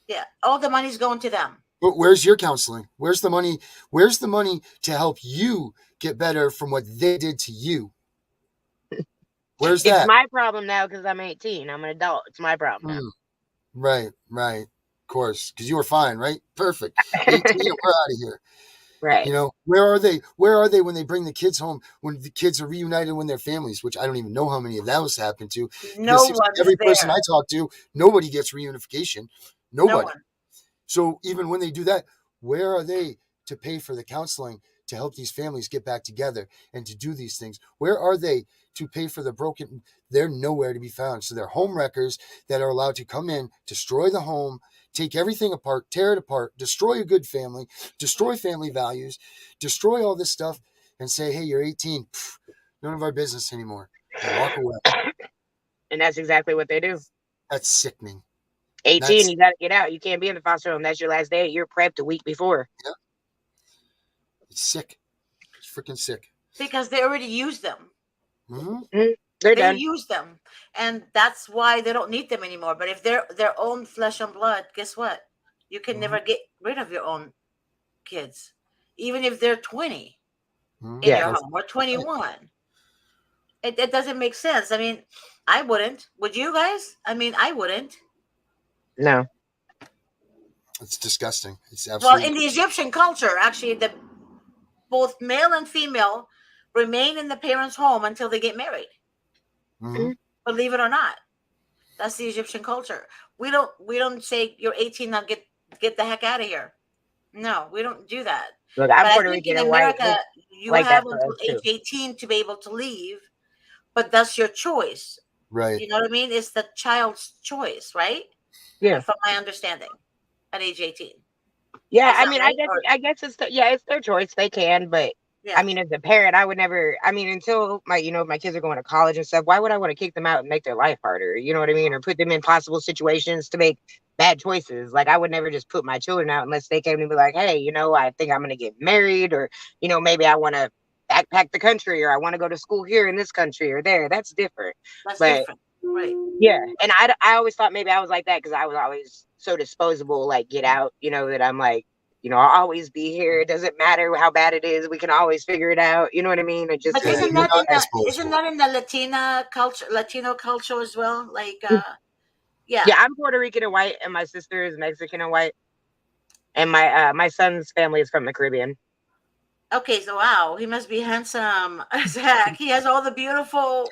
Yeah. All the money's going to them. But where's your counseling? Where's the money? Where's the money to help you get better from what they did to you? Where's that? It's my problem now because I'm 18. I'm an adult. It's my problem now. Right. Of course, because you were fine, right? Perfect. 18, we're out of here. Right. Where are they? Where are they when they bring the kids home? When the kids are reunited with their families, which I don't even know how many of those happen to. No one's every there. person I talk to, nobody gets reunification. Nobody. No one. So even when they do that, where are they to pay for the counseling to help these families get back together and to do these things? Where are they to pay for the broken? They're nowhere to be found. So they're home wreckers that are allowed to come in, destroy the home, take everything apart, tear it apart, destroy a good family, destroy family values, destroy all this stuff, and say, hey, you're 18. None of our business anymore. And walk away. And that's exactly what they do. That's sickening. 18, you got to get out. You can't be in the foster home. That's your last day. You're prepped a week before. Yeah. It's sick. It's freaking sick. Because they already used them. Mm-hmm. They're done. Use them. And that's why they don't need them anymore. But if they're their own flesh and blood, guess what? You can never get rid of your own kids. Even if they're 20 in your home or 21. It doesn't make sense. I mean, I wouldn't. Would you guys? I mean, I wouldn't. No. It's disgusting. It's absolutely. Well, in the Egyptian culture, actually, both male and female remain in the parents' home until they get married. Mm-hmm. Believe it or not, that's the Egyptian culture. We don't say you're 18 now, get the heck out of here. No, we don't do that. Look, I'm Puerto Rican and white. You have until age 18 to be able to leave, but that's your choice. Right. You know what I mean? It's the child's choice, right? Yeah. From my understanding, at age 18. Yeah, I mean, right? I guess it's their choice. They can, but yeah. I mean, as a parent, I would never. I mean, until my kids are going to college and stuff. Why would I want to kick them out and make their life harder? You know what I mean? Or put them in possible situations to make bad choices. Like I would never just put my children out unless they came to be like, hey, I think I'm going to get married, or maybe I want to backpack the country, or I want to go to school here in this country or there. That's different. That's different. Right. Yeah. And I always thought maybe I was like that because I was always so disposable, like get out, that I'm like, I'll always be here. It doesn't matter how bad it is. We can always figure it out. You know what I mean? It just isn't that in the Latino culture as well? Like, yeah. Yeah, I'm Puerto Rican and white, and my sister is Mexican and white, and my son's family is from the Caribbean. Okay, so wow, he must be handsome, Zach. He has all the beautiful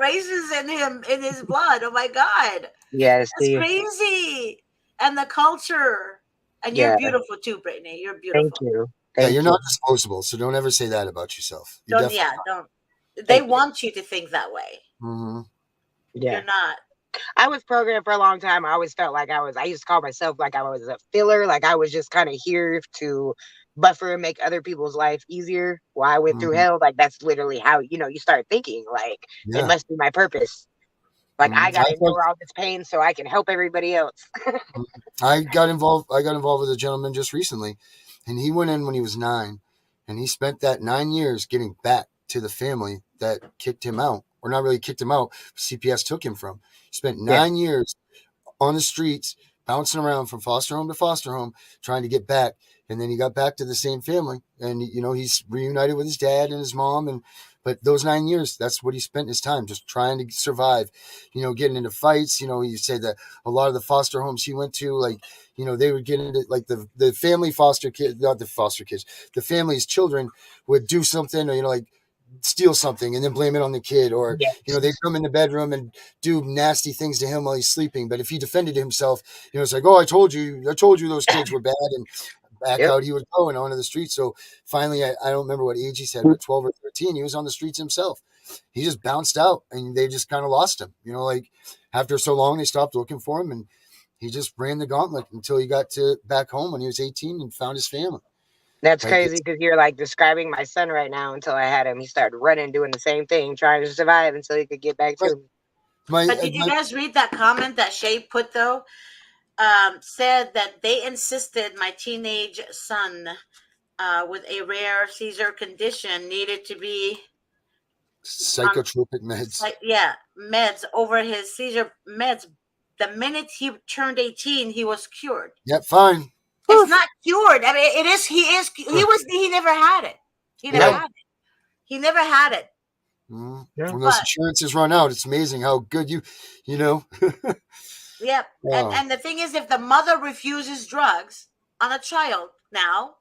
races in him, in his blood. Oh my God. Yes, that's crazy. And the culture. And you're beautiful too, Brittany. You're beautiful. Thank you. You're not disposable, so don't ever say that about yourself. Don't. They want you to think that way. Mm-hmm. Yeah. You're not. I was programmed for a long time. I always felt like I used to call myself like I was a filler. Like I was just kind of here to buffer and make other people's life easier while I went through hell. Like that's literally how, you start thinking like it must be my purpose. Like I got to endure all this pain so I can help everybody else. I got involved with a gentleman just recently, and he went in when he was 9, And he spent that 9 years getting back to the family that kicked him out, or not really kicked him out, CPS took him from. He spent 9 years on the streets, bouncing around from foster home to foster home, trying to get back. And then he got back to the same family, and he's reunited with his dad and his mom. But those 9 years, that's what he spent his time just trying to survive. Getting into fights. You say that a lot of the foster homes he went to, like, they would get into, like, the family foster kids, not the foster kids, the family's children would do something, or like steal something and then blame it on the kid, or they'd come in the bedroom and do nasty things to him while he's sleeping. But if he defended himself, it's like, oh, I told you those kids were bad, and back out he would go and onto the streets. So finally, I don't remember what age he said, but 12 or 13, he was on the streets himself. He just bounced out, and they just kind of lost him. Like, after so long, they stopped looking for him, and he just ran the gauntlet until he got to back home when he was 18 and found his family. That's crazy, because you're like describing my son right now. Until I had him, he started running, doing the same thing, trying to survive until he could get back to me. But did you guys read that comment that Shay put, though? Said that they insisted my teenage son with a rare seizure condition needed to be psychotropic meds. Meds over his seizure meds. The minute he turned 18, he was cured. Yep, fine. It's not cured. I mean, it is. He never had it. He never had it. When those insurances run out, it's amazing how good you know. Yep. Wow. And the thing is, if the mother refuses drugs on a child now,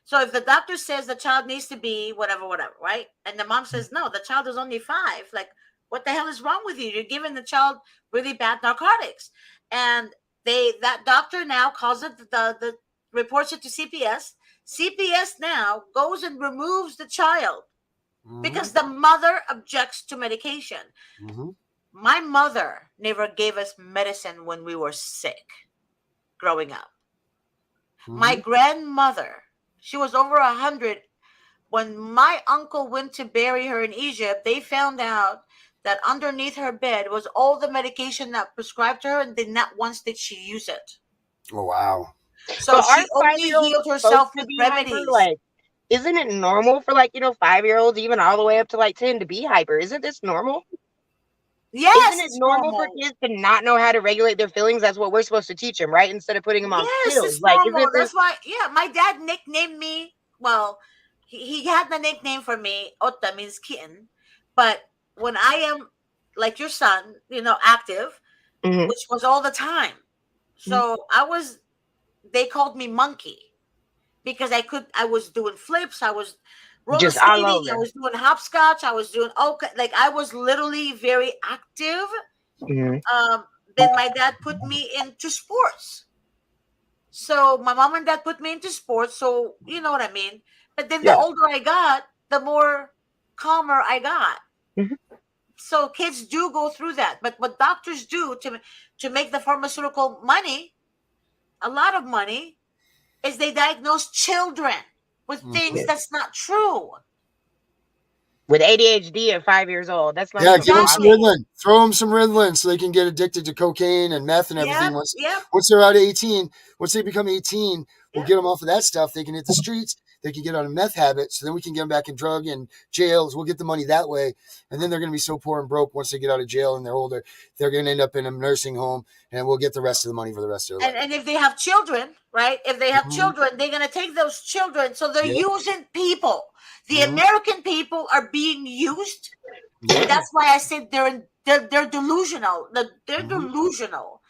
so if the doctor says the child needs to be whatever, right? And the mom says, no, the child is only 5. Like, what the hell is wrong with you? You're giving the child really bad narcotics. And that doctor now calls it, the reports it to CPS. CPS now goes and removes the child because the mother objects to medication. My mother never gave us medicine when we were sick growing up. My grandmother, she was over 100. When my uncle went to bury her in Egypt, they found out that underneath her bed was all the medication that prescribed to her, and then not once did she use it. Oh, wow. So she only healed herself with remedies. Like, isn't it normal for 5-year-olds, even all the way up to 10, to be hyper? Isn't this normal? Yes. Isn't it normal for kids to not know how to regulate their feelings? That's what we're supposed to teach them, right? Instead of putting them on pills. It's normal. That's why, my dad nicknamed me. Well, he had the nickname for me. Ota means kitten. But when I am like your son, active, which was all the time. So they called me monkey because I was doing flips. I was roller skating. I was doing hopscotch. I was doing I was literally very active. Then my dad put me into sports. So my mom and dad put me into sports. So you know what I mean. But then the older I got, the more calmer I got. So kids do go through that. But what doctors do to make the pharmaceutical money, a lot of money, is they diagnose children with things that's not true. With ADHD at 5 years old. That's not give them some Ritalin. Throw them some Ritalin so they can get addicted to cocaine and meth and everything. Once they're out of 18, once they become 18, we'll get them off of that stuff. They can hit the streets. They can get on a meth habit. So then we can get them back in drug and jails. We'll get the money that way. And then they're going to be so poor and broke once they get out of jail and they're older. They're going to end up in a nursing home, and we'll get the rest of the money for the rest of their life. And if they have children, right? If they have children, they're going to take those children. So they're using people. The American people are being used. And that's why I said they're delusional. They're delusional.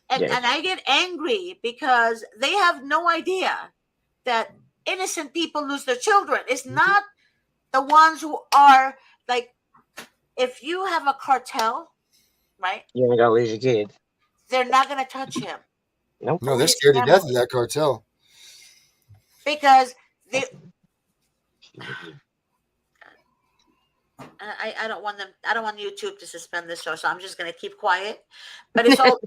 And I get angry because they have no idea that innocent people lose their children. It's not the ones who are if you have a cartel, right? You're going to go lose your kids. They're not going to touch him. No, they're scared to death of that cartel. Because they... I don't want them. I don't want YouTube to suspend this show, so I'm just going to keep quiet. But it's all,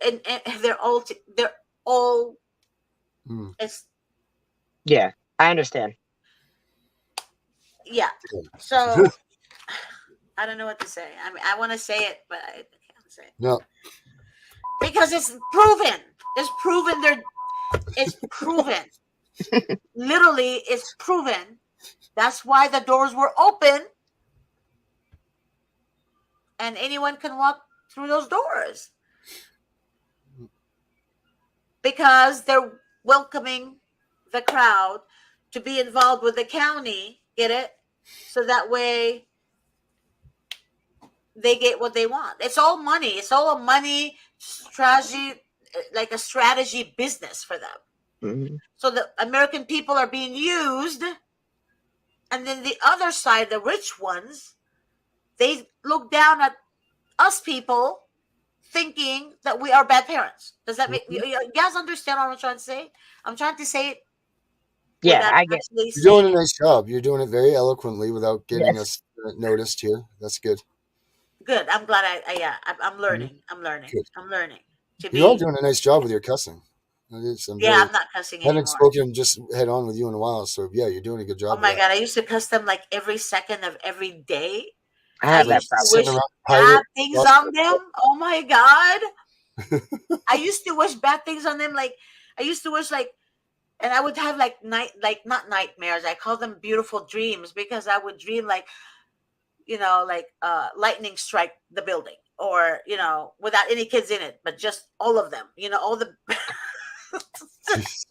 and they're all. It's. Yeah, I understand. Yeah, so I don't know what to say. I mean, I want to say it, but I can't say it. No, because it's proven. It's proven. It's proven. Literally, it's proven. That's why the doors were open, and anyone can walk through those doors because they're welcoming the crowd to be involved with the county. Get it? So that way they get what they want. It's all money. It's all a money strategy, like a strategy business for them. Mm-hmm. So the American people are being used, and then the other side, the rich ones, they look down at us people, thinking that we are bad parents. Does that make you guys understand what I'm trying to say? I'm trying to say it Yeah, without I get. actually You're saying doing a it. nice job. You're doing it very eloquently without getting Yes. us noticed here. That's good. Good. I'm glad. I'm Mhm. learning. I'm learning. Good. I'm learning to You are be. doing a nice job with your cussing. I'm Yeah, very. I'm not cussing I haven't anymore. spoken just head on with you in a while, so yeah, you're doing a good Oh job of my that. god, I used to cuss them like every second of every day. I I have It's like that used to problem. sitting wish around bad pirate. things on them. Oh my god. I used to wish bad things on them. Like I used to wish like, and I would have like like not nightmares. I call them beautiful dreams because I would dream like, like lightning strike the building, or without any kids in it, but just all of them. All the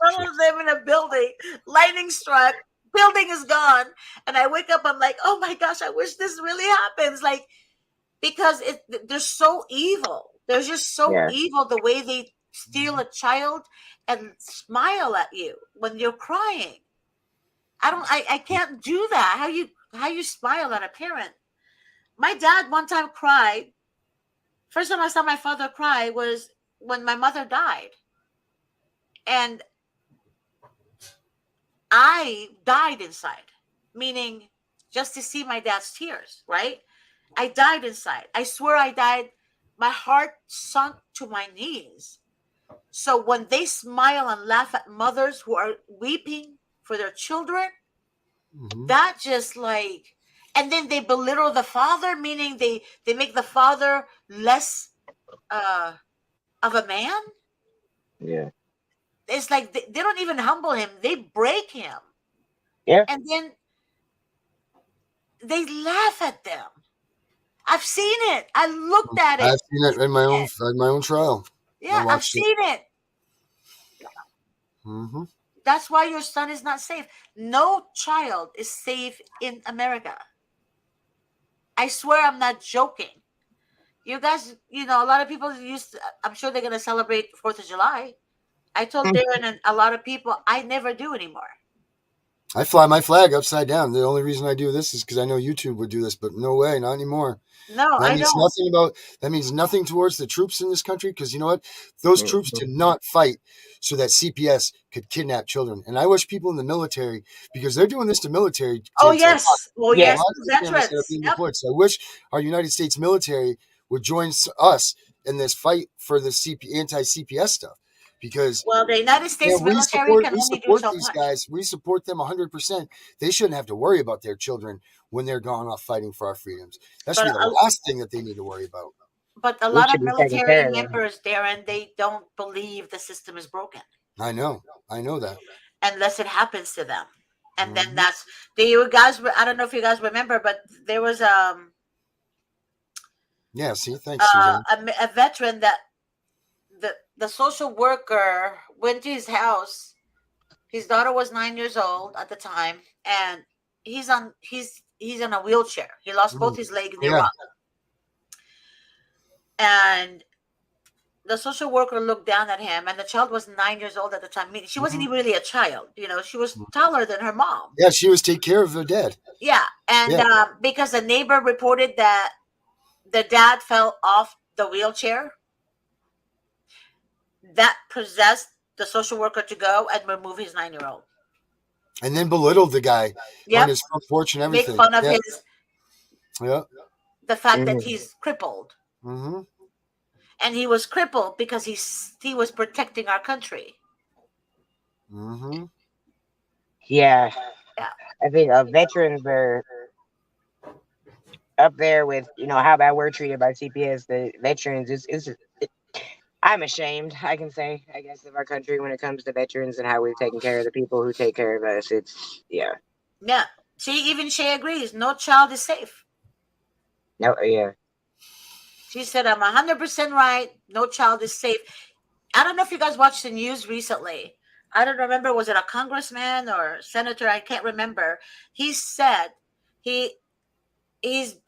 all of them in a building. Lightning struck. Building is gone, and I wake up. I'm like, oh my gosh, I wish this really happens. Like because they're so evil. They're just so Yeah. evil the way they steal a child and smile at you when you're crying. I can't do that. How you smile at a parent. My dad one time cried. First time I saw my father cry was when my mother died. And I died inside, meaning just to see my dad's tears, right? I died inside. I swear I died. My heart sunk to my knees. So when they smile and laugh at mothers who are weeping for their children, Mm-hmm. that just like, and then they belittle the father, meaning they make the father less uh of a man. Yeah. It's like they don't even humble him, they break him, Yeah. and then they laugh at them. I've seen it. I looked at I've it. seen it in my own trial. I Yeah, I've watched it. seen it. Mm-hmm. That's why your son is not safe. No child is safe in America. I swear I'm not joking. You guys, a lot of people I'm sure they're going to celebrate 4th of July. I told Darren and a lot of people I never do anymore. I fly my flag upside down. The only reason I do this is because I know YouTube would do this, but no way, not anymore. No, That I means don't. nothing towards the troops in this country, because you know what? Those troops did not fight so that CPS could kidnap children. And I wish people in the military, because they're doing this to military Oh kids a lot. yes. Well, A Yeah. yes, lot of those families that are veterans. being Yep. deployed. So I wish our United States military would join us in this fight for the anti-CPS stuff, because Well, the United yeah, States military can we only do support so these much. guys. We support them 100%. They shouldn't have to worry about their children when they're gone off fighting for our freedoms. That should But be the last thing that they need to worry about. a We lot should of be taking military care of them. members, Darren, they don't believe the system is broken I know. I know that. unless it happens to them. And then Hmm. that's do you guys I don't know if you guys remember, but there was Yeah. See, thanks, Suzanne. a veteran that the social worker went to his house. His daughter was 9 years old at the time, and he's in a wheelchair. He lost both his legs in Yeah. Iraq, and the social worker looked down at him, and the child was 9 years old at the time. Meaning she wasn't even really a child. She was taller than her mom. Yeah. She was take care of her dad. Yeah, and Yeah. because the neighbor reported that the dad fell off the wheelchair, that possessed the social worker to go and remove his 9-year-old. And then belittled the guy on Yep, his front porch and make everything. fun of Yeah. his Yeah. the fact that Mhm. he's crippled, Mm-hmm. and he was crippled because he was protecting our country. Mm-hmm. Yeah. Yeah. I think veterans are up there with how bad we're treated by CPS. The veterans is. I'm ashamed, I can say, I guess, of our country when it comes to veterans and how we've taken care of the people who take care of us. It's, yeah. Yeah. See, even Shay agrees. No child is safe. No, yeah. She said, I'm 100% right. No child is safe. I don't know if you guys watched the news recently. I don't remember. Was it a congressman or senator? I can't remember. He said he's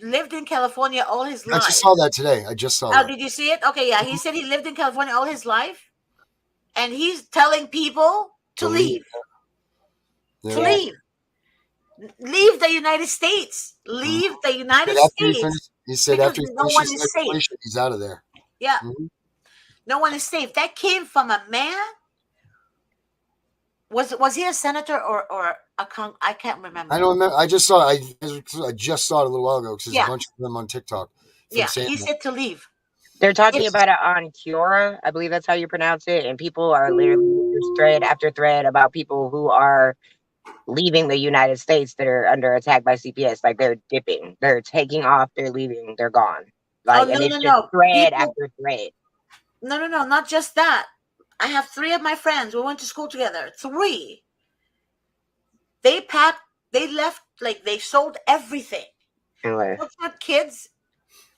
lived in California all his I just life. saw that today. I just saw Oh, that. did you see it? Okay, yeah. He said he lived in California all his life, and he's telling people to leave. Yeah. To leave. Leave the United States. Leave the United States. He said Because after he no one finishes is safe. legislation, he's out of there. Yeah. Mm-hmm. No one is safe. That came from a man. Was he a senator or a I can't remember. I don't remember. I just saw. I just saw it a little while ago because there's Yeah. a bunch of them on TikTok. Yeah, he said to leave. They're talking about it on Quora. I believe that's how you pronounce it. And people are literally just thread after thread about people who are leaving the United States that are under attack by CPS. Like they're dipping, they're taking off, they're leaving, they're gone. Like, Oh, and no, it's no, just no. thread People, after thread. no, not just that. I have 3 of my friends. We went to school together. 3. They packed. They left. Like they sold everything. Anyway, Took their kids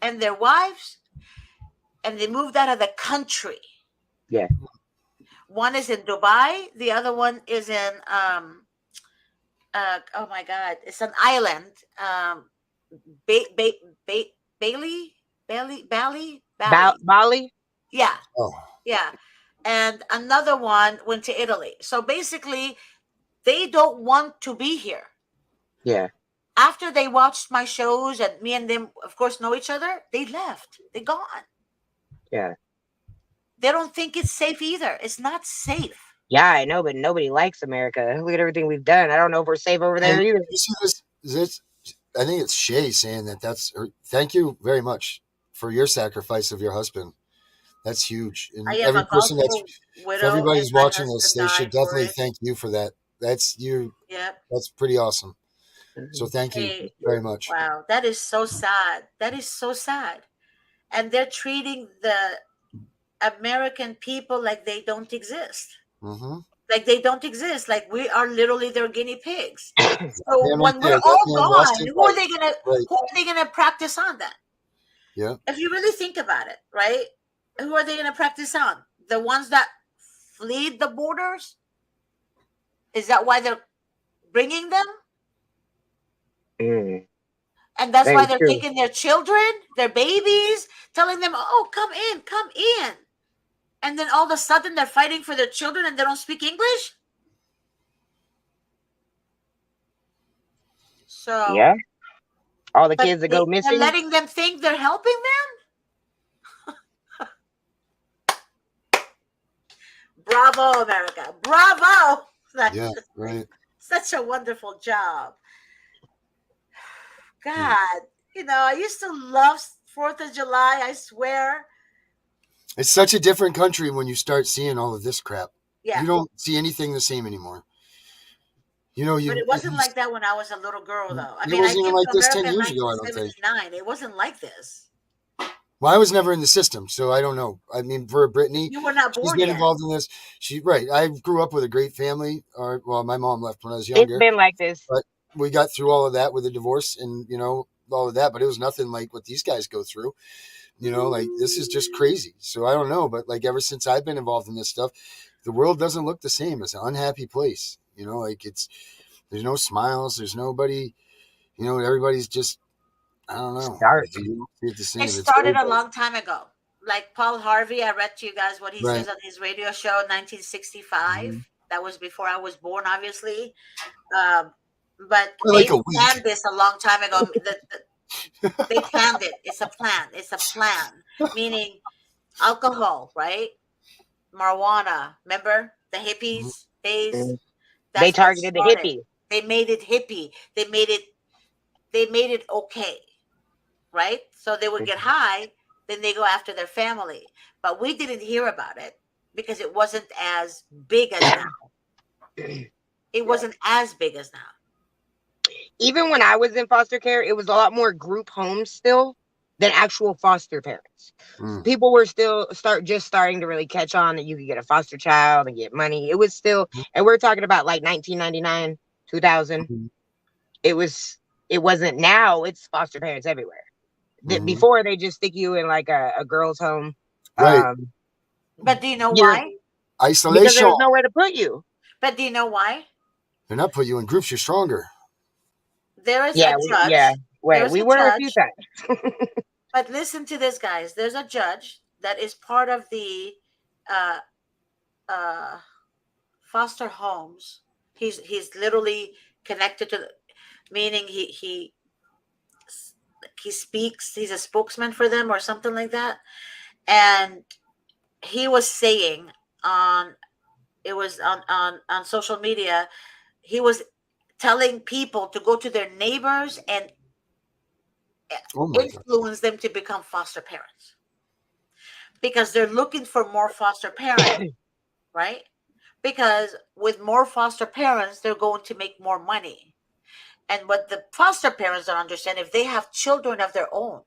and their wives, and they moved out of the country. yeah. One is in Dubai. The other one is in oh my God, it's an island. Bailey, Bali. Bali. Yeah, Oh, yeah. And another one went to Italy. So basically, they don't want to be here. Yeah. After they watched my shows and me and them, of course, know each other, they left. They're gone. Yeah. They don't think it's safe either. It's not safe. Yeah, I know, but nobody likes America. Look at everything we've done. I don't know if we're safe over there either. You see this? I think it's Shay saying that's. Thank you very much for your sacrifice of your husband. That's huge. And I am every a person gospel for widow, and everybody's my watching this, husband they should died for definitely it. thank you for that. That's you. Yep. That's pretty awesome. Mm-hmm. So thank you Hey, very much. wow, that is so sad. That is so sad. And they're treating the American people like they don't exist. Mm-hmm. Like they don't exist. Like we are literally their guinea pigs. So Right when there, we're all lost gone, his who are life. they gonna Right. who are they gonna practice on then? Yeah. If you really think about it, right? Who are they gonna practice on? The ones that flee the borders? Is that why they're bringing them? Mm. And that's Very why they're true. taking their children, their babies, telling them, "Oh, come in, come in." And then all of a sudden they're fighting for their children and they don't speak English? So Yeah. All the but kids that go they're missing. letting them think they're helping them? Bravo, America. Bravo. Yeah, right. Such a wonderful job. God, I used to love 4th of July, I swear. It's such a different country when you start seeing all of this crap. Yeah. You don't see anything the same anymore. But it wasn't like that when I was a little girl, though. I mean, I wasn't even came like to this America 10 in years ago, I don't think. 1979. It wasn't like this. Well, I was never in the system, so I don't know. I mean, for Brittany, You were not she's born been yet. involved in this. Right. I grew up with a great family. Well, my mom left when I was It's younger. been like this. But we got through all of that with a divorce and, all of that. But it was nothing like what these guys go through. Like this is just crazy. So I don't know. But like ever since I've been involved in this stuff, the world doesn't look the same. It's an unhappy place. Like there's no smiles. There's nobody, everybody's just, I don't know. Dark. It's the same. It started a long time ago. Like Paul Harvey, I read to you guys what he says on his radio show, 1965. Mm-hmm. That was before I was born, obviously. But they planned this a long time ago. They planned it. It's a plan. It's a plan. Meaning alcohol, right? Marijuana. Remember the hippies days? Mm-hmm. They targeted the hippie. They made it hippie. They made it okay. Right? So they would get high, then they go after their family. But we didn't hear about it because it wasn't as big as now. It wasn't as big as now. Even when I was in foster care, it was a lot more group homes still than actual foster parents. People were still starting to really catch on that you could get a foster child and get money. It was still, and we're talking about like 1999, 2000. It wasn't. Now it's foster parents everywhere. Before, they just stick you in like a girl's home. Right. But do you know why? Isolation. Because there's nowhere to put you. But do you know why? They're not put you in groups. You're stronger. There is a judge. We were a few times. But listen to this, guys. There's a judge that is part of the foster homes. He's literally connected to, meaning he speaks. He's a spokesman for them or something like that. And he was saying on social media, he was telling people to go to their neighbors and influence them to become foster parents, because they're looking for more foster parents, right? Because with more foster parents, they're going to make more money. And what the foster parents don't understand, if they have children of their own,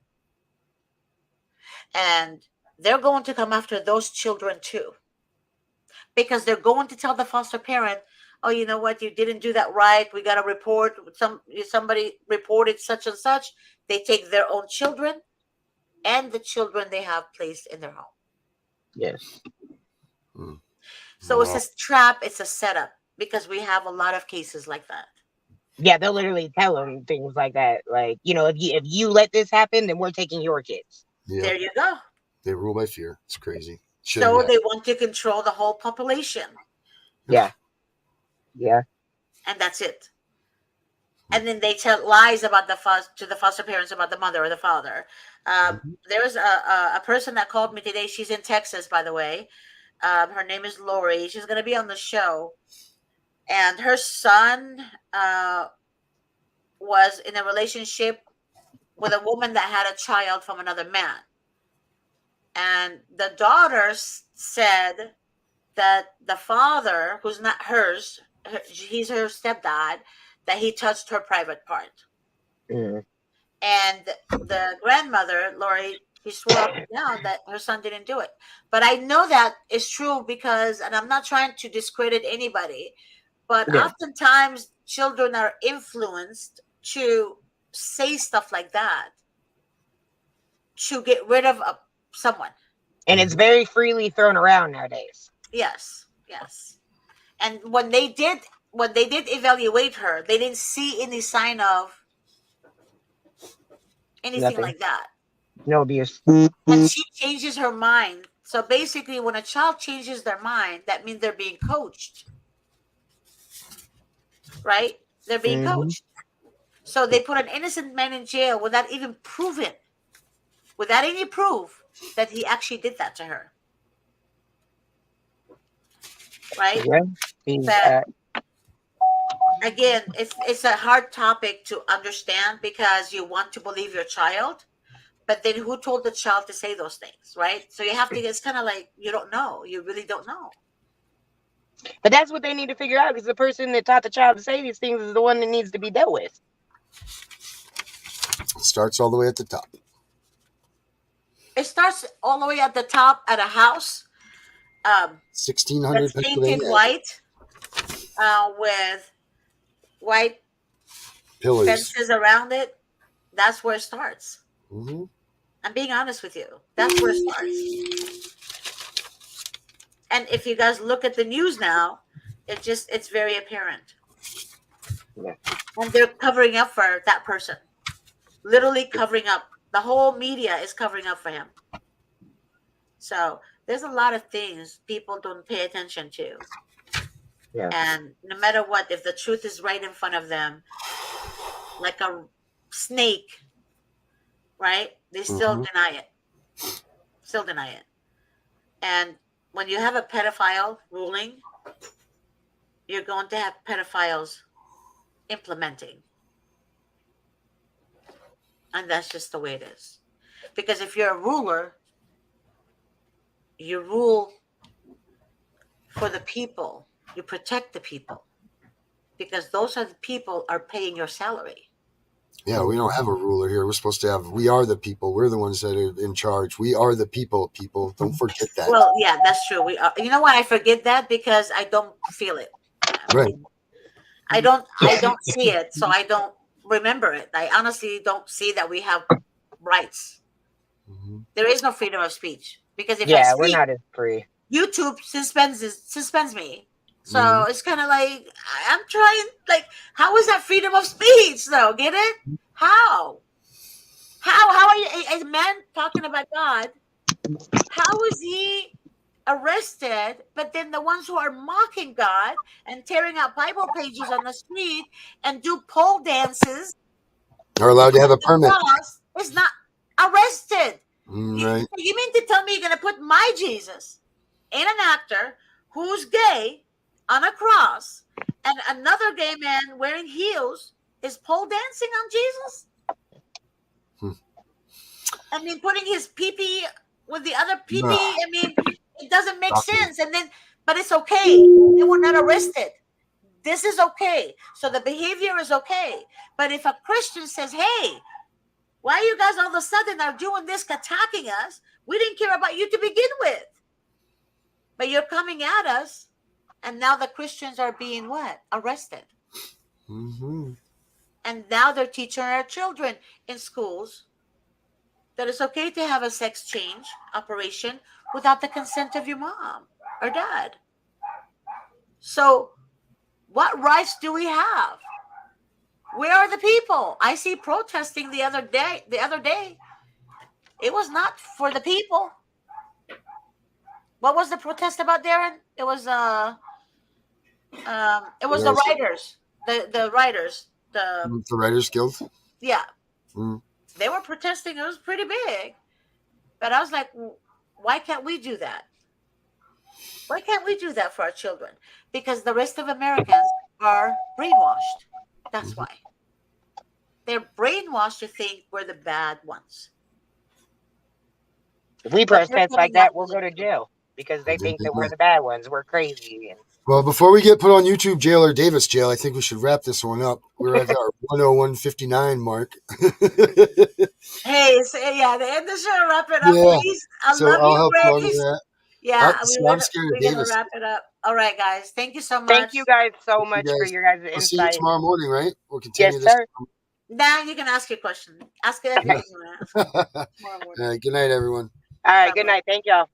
and they're going to come after those children too, because they're going to tell the foster parent, oh, you know what, you didn't do that right, we got a report, somebody reported such and such. They take their own children and the children they have placed in their home. Yes. So it's a trap, it's a setup, because we have a lot of cases like that. Yeah, they'll literally tell them things like that. Like, if you let this happen, then we're taking your kids. Yeah. There you go. They rule by fear. It's crazy. So they want to control the whole population. Yeah. Yeah. And that's it. And then they tell lies about to the foster parents about the mother or the father. There's a person that called me today. She's in Texas, by the way. Her name is Lori. She's going to be on the show. And her son was in a relationship with a woman that had a child from another man. And the daughter said that the father, who's not hers, he's her stepdad, that he touched her private part. And the grandmother, Lori, she swore up and down that her son didn't do it. But I know that is true because, and I'm not trying to discredit anybody, but oftentimes children are influenced to say stuff like that to get rid of someone. And it's very freely thrown around nowadays. Yes, yes. And when they did evaluate her, they didn't see any sign of anything like that. No abuse. And she changes her mind. So basically, when a child changes their mind, that means they're being coached. Right? They're being coached. So they put an innocent man in jail without even proving, without any proof that he actually did that to her. Right? Yeah. Again, it's a hard topic to understand because you want to believe your child, but then who told the child to say those things, right? So you have to, it's kind of like, you don't know. You really don't know. But that's what they need to figure out, because the person that taught the child to say these things is the one that needs to be dealt with. It starts all the way at the top. It starts all the way at the top at a house. 1600 that's painted white with white pillars, fences around it. That's where it starts. I'm being honest with you. That's where it starts. And if you guys look at the news now, it's very apparent. Yeah. And they're covering up for that person. Literally covering up. The whole media is covering up for him. So there's a lot of things people don't pay attention to. Yeah. And no matter what, if the truth is right in front of them, like a snake, right? They still deny it. Still deny it. And when you have a pedophile ruling, you're going to have pedophiles implementing. And that's just the way it is. Because if you're a ruler, you rule for the people. You protect the people. Because those are the people are paying your salary. Yeah, we don't have a ruler here. We're supposed to have, we are the people. We're the ones that are in charge. We are the people. Don't forget that. Well, yeah, that's true. We are. You know why I forget that? Because I don't feel it. I Right. mean, I don't see it, so I don't remember it. I honestly don't see that we have rights. Mm-hmm. There is no freedom of speech because if I Yeah, we're speak, not as free. YouTube suspends me. So Mm-hmm. it's kind of like I'm trying. Like, how is that freedom of speech? Though, get it? How? How are you a man talking about God? How is he arrested? But then the ones who are mocking God and tearing out Bible pages on the street and do pole dances Are allowed to have a behind the permit. cross is not arrested. Right. You mean to tell me you're going to put my Jesus in an actor who's gay on a cross and another gay man wearing heels is pole dancing on Jesus? I mean, putting his pee with the other pee. No. I mean, it doesn't make Shocking. sense. And then, but it's okay. They were not arrested. This is okay. So the behavior is okay. But if a Christian says, hey, why you guys all of a sudden are doing this, attacking us? We didn't care about you to begin with. But you're coming at us. And now the Christians are being what? Arrested. Mm-hmm. And now they're teaching our children in schools that it's okay to have a sex change operation without the consent of your mom or dad. So, what rights do we have? Where are the people? I see protesting the other day. It was not for the people. What was the protest about, Darren? It was the writers. The writers. The Writers Guild. Yeah. Mm. They were protesting. It was pretty big. But I was like, why can't we do that? Why can't we do that for our children? Because the rest of Americans are brainwashed. That's why. They're brainwashed to think we're the bad ones. If we protest like that, we'll go to jail because they think that we're the bad ones. We're crazy. Well, before we get put on YouTube jail or Davis jail, I think we should wrap this one up. We're at our 101.59 mark. Hey, so, yeah, the end of the show. Wrap it up, please. I so love I'll you, help you on Grace. that. Yeah, I'm scared of we're gonna Davis. wrap it up. All right, guys. Thank you so much. Thank you guys so much for your guys' insight. We'll see you tomorrow morning, right? We'll continue yes, this. Sir. Now you can ask your question. Ask it anything you want to ask. All right, good night, everyone. All right, good night. Thank y'all.